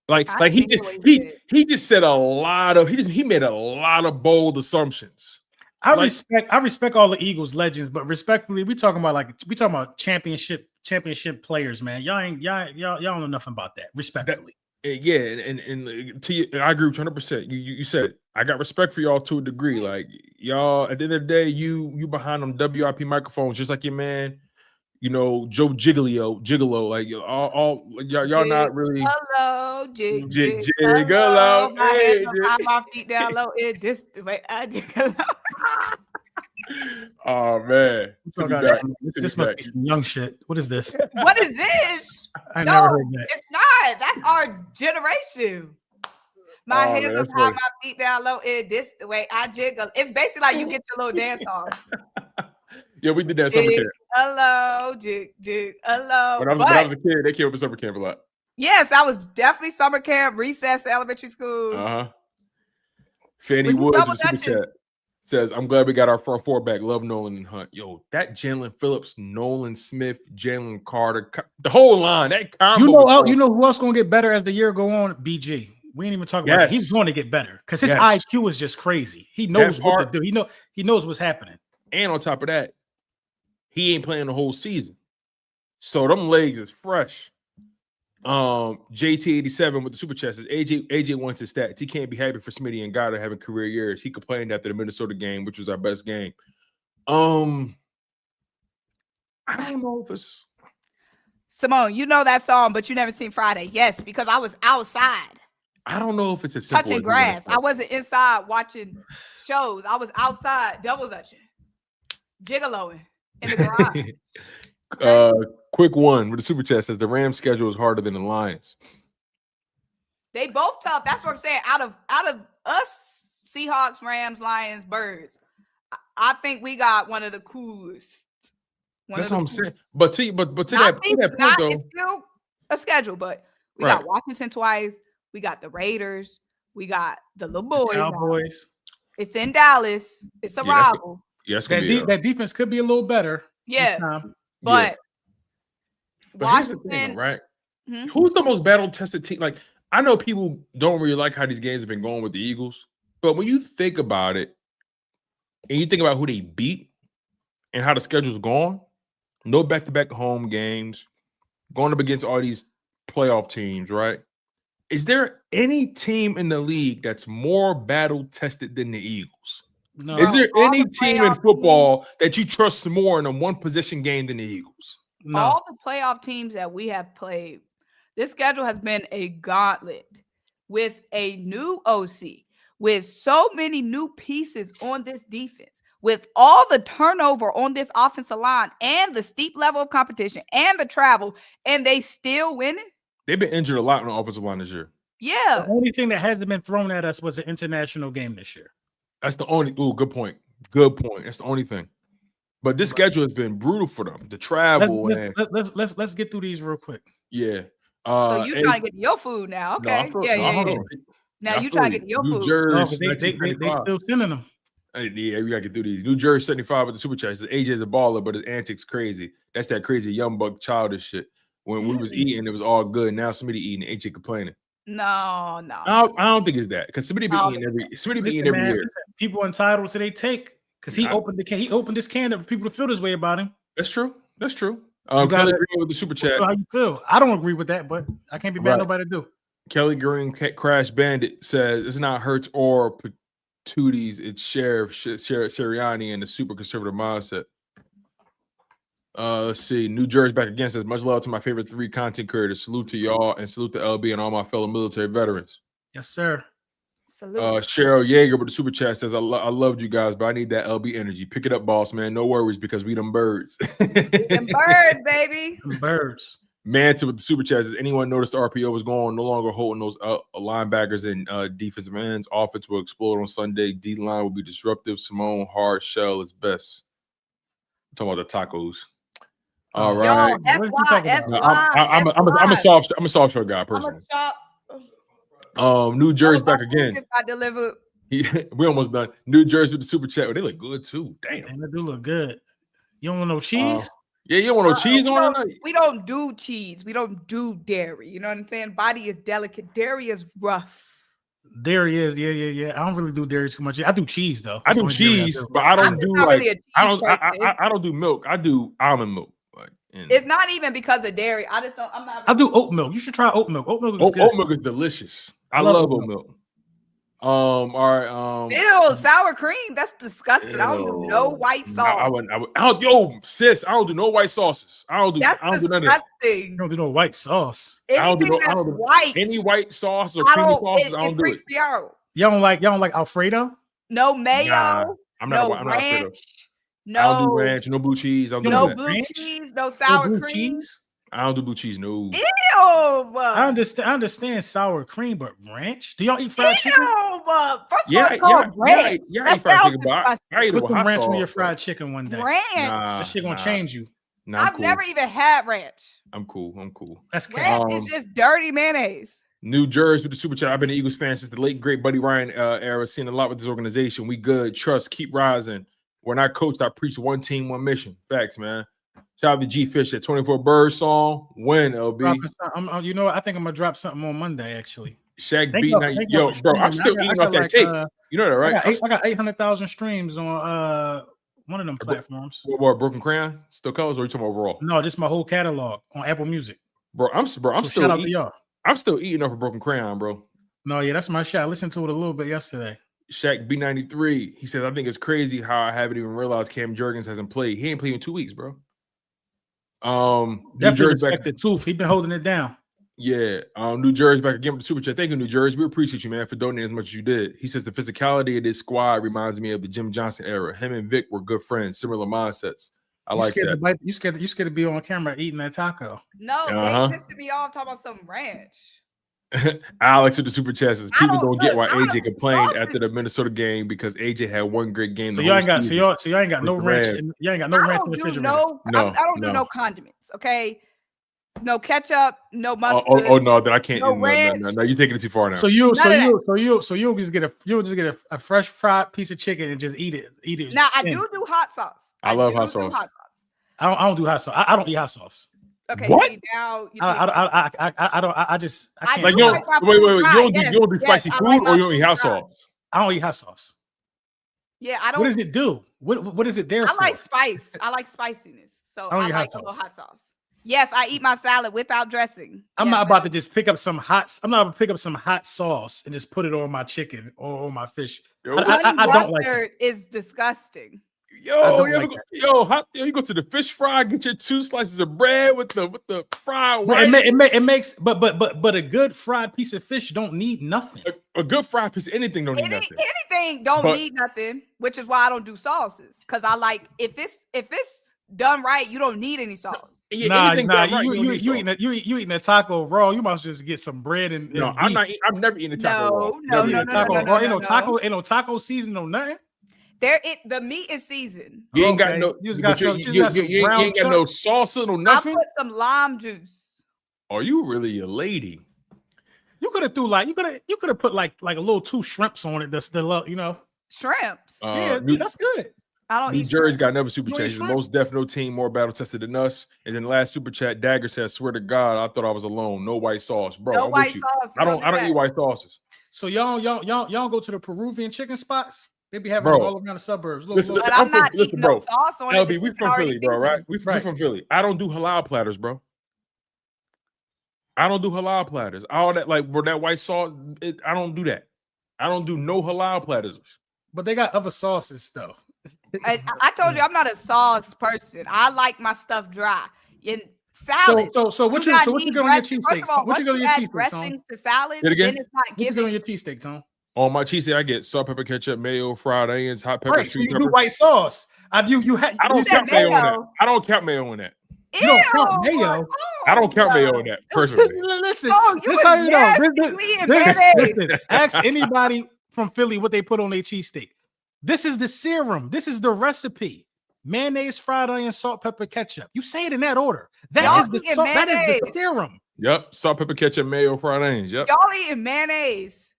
He just said a lot of he made a lot of bold assumptions. I respect all the Eagles legends, but respectfully, we talking about championship players, man. Y'all don't know nothing about that. Respectfully. And I agree with 100%. You said it. I got respect for y'all to a degree. Like y'all, at the end of the day, you behind them WIP microphones, just like your man, Joe Gigolo. Like y'all not really Gigolo. My hands Hey, up high, my feet down low. It this the way I gigolo. Oh man, this must be some young shit. What is this? What is this? I never heard that. It's not. That's our generation. My hands up high, my feet down low. It this the way I jiggle. It's basically like you get your little dance on. Yeah, we did that summer camp. Hello, hello. When I was a kid, they came up for summer camp a lot. Yes, that was definitely summer camp, recess, elementary school. Fanny Woods in the super chat says, "I'm glad we got our front four back. Love Nolan and Hunt. Yo, that Jaylen Phillips, Nolan Smith, Jalen Carter, the whole line. That combo. You know who else gonna get better as the year go on? BG. We ain't even talking about it. He's going to get better because his IQ is just crazy. He knows what to do. He knows what's happening. And on top of that, he ain't playing the whole season, so them legs is fresh. JT87 with the super chat says AJ wants his stats. He can't be happy for Smitty and Goddard having career years. He complained after the Minnesota game, which was our best game. I don't know if it's Symone, you know that song, but you never seen Friday. Yes, because I was outside. I don't know if it's a simple touching grass. I wasn't inside watching shows. I was outside double dutching, gigoloing in the garage. Quick one with the super chat says the Rams schedule is harder than the Lions. They both tough. That's what I'm saying. Out of us, Seahawks, Rams, Lions, Birds, I think we got one of the coolest. That's what I'm saying. But to that point, though, it's still a schedule, but we got Washington twice. We got the Raiders. We got the little boys. Cowboys. It's in Dallas. It's a rival. That defense could be a little better. Yeah. But Washington, here's the thing, right? Who's the most battle-tested team? Like, I know people don't really like how these games have been going with the Eagles, but when you think about it, and you think about who they beat and how the schedule's gone, no back-to-back home games, going up against all these playoff teams, right? Is there any team in the league that's more battle-tested than the Eagles? No. Is there any team in football that you trust more in a one-possession game than the Eagles? No. All the playoff teams that we have played, this schedule has been a gauntlet with a new OC, with so many new pieces on this defense, with all the turnover on this offensive line and the steep level of competition and the travel, and they still winning. They've been injured a lot on the offensive line this year. Yeah. The only thing that hasn't been thrown at us was an international game this year. That's the only. Good point. Good point. That's the only thing. But this schedule has been brutal for them. The travel. Let's get through these real quick. Yeah. So you trying to get your food now? Okay. Now you trying to get your food. New Jersey. They still sending them. Yeah, we gotta get through these. New Jersey 75 with the super chat says AJ's a baller, but his antics crazy. That's that crazy young buck childish shit. When we was eating, it was all good. Now somebody eating, AJ complaining. No. I don't think it's that because somebody be eating every year. People entitled to they take because he opened this can for people to feel this way about him. That's true. Kelly Green with the super chat. How you feel? I don't agree with that, but I can't be mad. Nobody to do. Kelly Green Crash Bandit says it's not Hurts or Patooties. It's Sheriff Sirianni and the super conservative mindset. Let's see. New Jersey back again says much love to my favorite 3 content creators. Salute to y'all and salute to LB and all my fellow military veterans. Yes, sir. Salute. Cheryl Yeager with the super chat says I loved you guys, but I need that LB energy. Pick it up, boss man. No worries because we them birds. Them birds, baby. Them birds. Manta with the super chat says anyone noticed the RPO was gone, no longer holding those linebackers and defensive ends. Offense will explode on Sunday. D line will be disruptive. Symone hard shell is best. I'm talking about the tacos. All right. I'm a soft show guy personally. New Jersey back again. I delivered. We almost done. New Jersey with the super chat. They look good too. Damn, they do look good. You don't want no cheese? Yeah, you don't want no cheese on it. We don't do cheese. We don't do dairy. You know what I'm saying? Body is delicate. Dairy is rough. Dairy is, yeah. I don't really do dairy too much. I do cheese though. I do cheese, but I don't do like I don't do milk. I do almond milk. It's not even because of dairy. I just don't. I do oat milk. You should try oat milk. Oat milk is good. Oat milk is delicious. I love oat milk. All right. Ew, sour cream. That's disgusting. I don't do no white I sauce. don't, yo, sis, I don't do no white sauces. I don't do That's none of that. disgusting. You don't do no white sauce. Anything that's white. Any white sauce or creamy sauces, I don't do it. It freaks me out. Y'all don't like Alfredo? No mayo. Nah, I'm not ranch. I don't do ranch, no blue cheese. I don't no do blue ranch? cheese, no sour blue cream. cheese? I don't do blue cheese. No. Ew. I understand sour cream, but ranch? Do y'all eat fried chicken? First of all, it's called ranch. Yeah, I eat fried chicken, but I eat it Put with some hot ranch sauce. on your fried chicken one day. Ranch. That shit gonna change you. I've never even had ranch. I'm cool. That's ranch is just dirty mayonnaise. New Jersey with the super chat. I've been an Eagles fan since the late great Buddy Ryan era. Seen a lot with this organization. We good. Trust. Keep rising. When I coached, I preached one team, one mission. Facts, man. Shout out to G Fish at 24 Bird song. Win, LB. You know what? I think I'm gonna drop something on Monday. Actually, Shaq B night. Yo, bro, I'm still eating off that tape. You know that, right? I got 800,000 streams on one of them platforms. What, Broken Crayon? Still colors, or are you talking overall? No, just my whole catalog on Apple Music. Bro, I'm still shout out to y'all. I'm still eating off a Broken Crayon, bro. No, yeah, that's my shot. I listened to it a little bit yesterday. Shaq B93. He says, I think it's crazy how I haven't even realized Cam Jurgens hasn't played. He ain't played in 2 weeks, bro. Definitely respect the tooth. He been holding it down. Yeah. New Jersey back again with the super chat. Thank you, New Jersey. We appreciate you, man, for donating as much as you did. He says the physicality of this squad reminds me of the Jim Johnson era. Him and Vic were good friends, similar mindsets. I like that. You scared to be on camera eating that taco. No, they pissing me off talking about some ranch. Alex with the super chat says people don't get why AJ complained after the Minnesota game because AJ had one great game. So y'all ain't got no ranch. You ain't got no ranch in the refrigerator. I don't do no condiments. Okay, no ketchup, no mustard. Oh no, that I can't. No ranch. No, you're taking it too far now. So you'll just get a fresh fried piece of chicken and just eat it. Now I do hot sauce. I love hot sauce. I don't do hot sauce. I don't eat hot sauce. Okay, what? See, now you I can't. Like, you don't do spicy food, or you don't eat hot sauce? I don't eat hot sauce. Yeah, I don't. What does it do? What is it there for? I like spice. I like spiciness. So I like a little hot sauce. Yes, I eat my salad without dressing. I'm not about to just pick up some hot. I'm not about to pick up some hot sauce and just put it on my chicken or on my fish. I don't like it. Is disgusting. You go to the fish fry, get your 2 slices of bread with the fried white. It makes, but a good fried piece of fish don't need nothing. A good fried piece of anything don't need nothing. Anything don't need nothing, which is why I don't do sauces. Because I like if it's done right, you don't need any sauce. Yeah, you eating a taco raw. You must just get some bread and no. I'm never eating a taco raw. Ain't no taco season or nothing. The meat is seasoned. You ain't got no. You ain't got no salsa, no nothing. I put some lime juice. Are you really a lady? You could have put like a little 2 shrimps on it. Shrimps. That's good. I don't. New Jersey got another super chat. The most definite team, more battle tested than us. And then the last super chat, Dagger says, "Swear to God, I thought I was alone. No white sauce, bro. No white sauce. I don't eat white sauces. So y'all go to the Peruvian chicken spots. They be having all around the suburbs. Listen, I'm not eating no sauce on LB, we from Philly, bro, right? We from Philly. I don't do halal platters, bro. I don't do halal platters. All that, like, bro, that white sauce, I don't do that. I don't do no halal platters. But they got other sauces, though. I told you I'm not a sauce person. I like my stuff dry. In salad. So what you get on your cheesesteaks? What you get on your cheesesteaks, dressings to salad? Then it's not what you get on your cheesesteak, Tom? On my cheesesteak, I get salt, pepper, ketchup, mayo, fried onions, hot pepper. Right, so you do white sauce. I don't count mayo on that. I don't count mayo on that. You don't count mayo. I don't count mayo on that personally. Listen, this how you know. Listen, ask anybody from Philly what they put on their cheesesteak. This is the serum. This is the recipe. Mayonnaise, fried onion, salt, pepper, ketchup. You say it in that order. That is the serum. Yep. Salt, pepper, ketchup, mayo, fried onions. Yep. Y'all eating mayonnaise.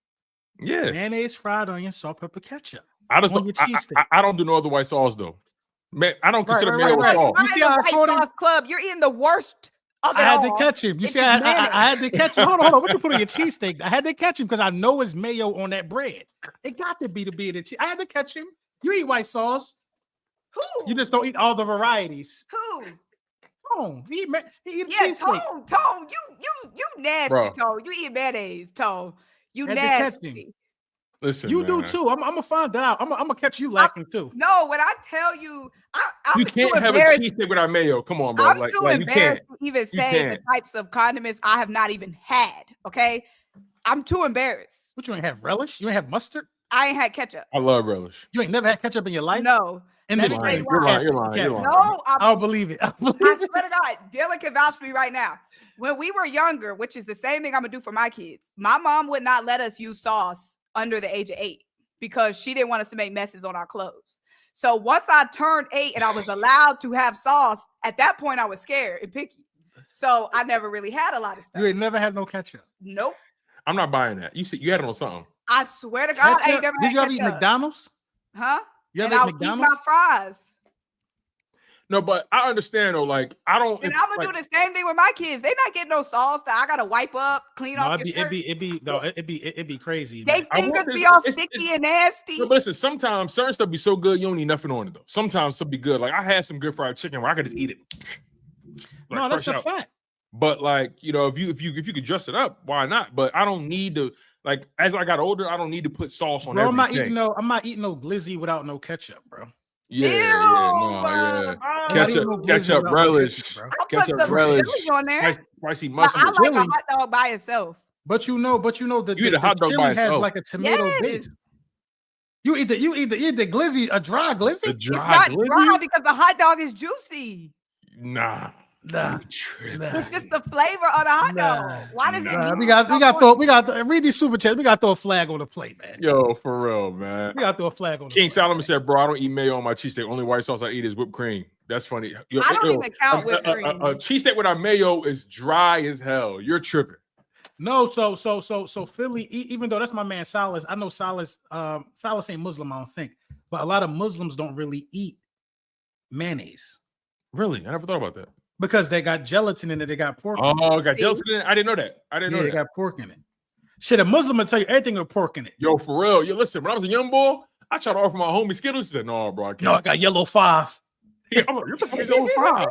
Yeah. Mayonnaise, fried onion, salt, pepper, ketchup. I don't do no other white sauce though. Man, I don't consider mayo a sauce. You see how white sauce club? You're eating the worst of it all. I had to catch him. You see, I had to catch him. Hold on. What you put on your cheesesteak? I had to catch him because I know it's mayo on that bread. It got to be the cheese. I had to catch him. You eat white sauce. Who? You just don't eat all the varieties. Who? Tone. He eat cheesesteak. Tone. You nasty, bro. Tone. You eat mayonnaise, Tone. You nasty. Listen, you man. do too. I'm gonna find out. I'm gonna catch you lacking too. No, when I tell you, I'm You can't have a cheesesteak without mayo. Come on, bro. I'm like too you embarrassed can't. to even You say the can't. types of condiments I have not even had. Okay, I'm too embarrassed. What, you ain't have relish? You ain't have mustard? I ain't had ketchup. I love relish. You ain't never had ketchup in your life? No. And Let this me tell you You're why. lying. You're lying. You're lying. No, I'll believe it. I I believe it. swear to God, Dylan can vouch for me right now. When we were younger, which is the same thing I'm gonna do for my kids, my mom would not let us use sauce under the age of 8 because she didn't want us to make messes on our clothes. So once I turned 8 and I was allowed to have sauce, at that point I was scared and picky. So I never really had a lot of stuff. You ain't never had no ketchup. Nope. I'm not buying that. You see, you had it on something. I swear to God, I ain't never Did had you ever eat ketchup. McDonald's? Huh? You And ever I'll eat eat my McDonald's? fries. No, but I understand though. Like I don't. And I'm gonna do the same thing with my kids. They not getting no sauce that I gotta wipe up, clean off your shirt. It'd be crazy. They Man. fingers be all sticky and nasty. No, but listen, sometimes certain stuff be so good you don't need nothing on it though. Sometimes stuff be good. Like I had some good fried chicken where I could just eat it. No, that's a fact. But like if you could dress it up, why not? But I don't need to. Like as I got older, I don't need to put sauce on everything. I'm not eating no glizzy without no ketchup, bro. Ketchup relish, ketchup relish on there. Spicy mustard. I like a hot dog by itself. But you know the you eat a hot dog by has itself. like a tomato base. You eat the glizzy, a dry glizzy. It's not dry because the hot dog is juicy. Nah. It's just the flavor of the hot dog. Why does it? We got to read these super chats. We got to throw a flag on the plate, man. Yo, for real, man. We got to throw a flag on. King Solomon said, "Bro, I don't eat mayo on my cheesesteak. Only white sauce I eat is whipped cream." That's funny. I don't even count whipped cream. A cheesesteak without mayo is dry as hell. You're tripping. No, so Philly, even though that's my man Salas, I know Salas ain't Muslim, I don't think, but a lot of Muslims don't really eat mayonnaise. Really? I never thought about that. Because they got gelatin in it, they got pork. Oh, got gelatin in it? I didn't know that. They got pork in it. Shit, a Muslim will tell you everything with pork in it. Yo, for real. Yo, listen, when I was a young boy, I tried to offer my homie Skittles. He said, "No, bro, I can't." No, I got yellow 5. Yeah, I'm like, what the fuck is yellow 5?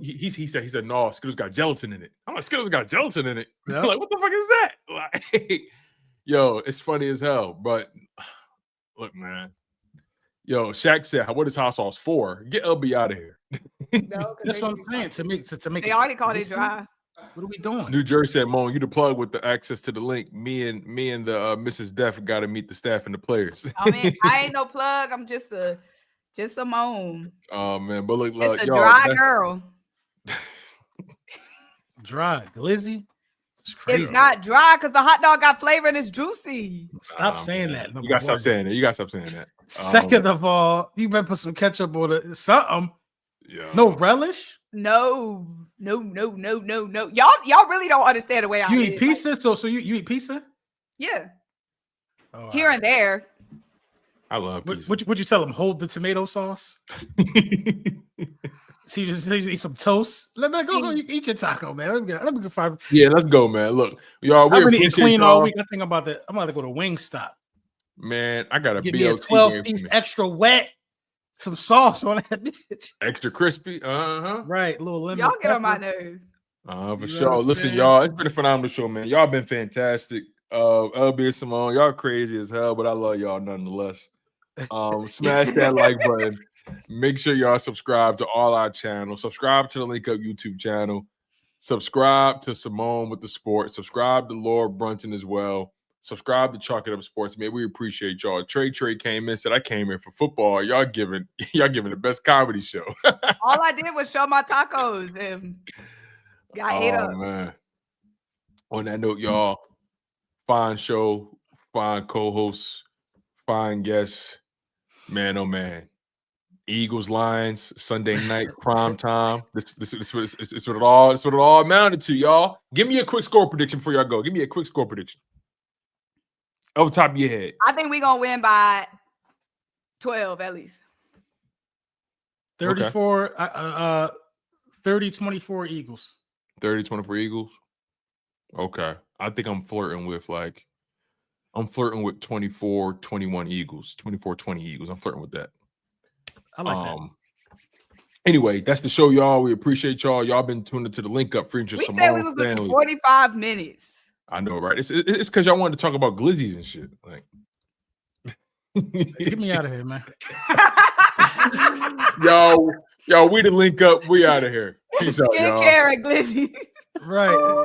He said, "No, Skittles got gelatin in it." I'm like, "Skittles got gelatin in it." Yep. I'm like, what the fuck is that? Like, yo, it's funny as hell. But look, man. Yo, Shaq said, "What is hot sauce for? Get LB out of here." No, that's what I'm saying. To make they already called it dry. What are we doing? New Jersey said, "Moan, you the plug with the access to the link. Me and the Mrs. Def got to meet the staff and the players." I mean, I ain't no plug. I'm just a moan. Oh man, but look, it's a dry girl. Dry glizzy. It's crazy. It's not dry because the hot dog got flavor and it's juicy. Stop saying that. You gotta stop saying that. You gotta stop saying that. Second of all, you better put some ketchup on it. Something. Yeah. No relish. No. Y'all really don't understand the way I You eat pizza, like, so you eat pizza? Yeah. Oh, here and there. I love pizza. Would you tell them hold the tomato sauce? So you just eat some toast. Let me go eat your taco, man. Let me go find. Yeah, let's go, man. Look, y'all. I've been eating clean all week. I think I'm about to go to Wingstop. Man, I got a give me a 12-piece extra wet, some sauce on that bitch. Extra crispy. Right, little lemon. Y'all get on my nerves. For sure. Listen, y'all, it's been a phenomenal show, man. Y'all been fantastic. LB and Symone, y'all crazy as hell, but I love y'all nonetheless. Smash that like button. Make sure y'all subscribe to all our channels. Subscribe to the Linc Up YouTube channel. Subscribe to Symone with the Sport. Subscribe to Lord Brunson as well. Subscribe to Chalk It Up Sports. Man, we appreciate y'all. Trey came in, said I came in for football. Y'all giving the best comedy show. All I did was show my tacos and got ate up. Man. On that note, y'all, fine show, fine co-hosts, fine guests. Man, oh man. Eagles, Lions, Sunday night, prime time. This is what it all amounted to, y'all. Give me a quick score prediction before y'all go. Give me a quick score prediction. Off the top of your head. I think we're gonna win by 12 at least. 34, 30-24 Eagles. 30-24 Eagles. Okay. I think I'm flirting with 24-21 Eagles. 24-20 Eagles. I'm flirting with that. I like that. Anyway, that's the show, y'all. We appreciate y'all. Y'all been tuned into the Linc Up featuring We Symone said we was Stanley. looking 45 minutes. I know, right? It's because y'all wanted to talk about glizzies and shit. Like, Get me out of here, man. Yo, we the Link Up. We out of here. Peace out, y'all. Skincare and glizzy. Right.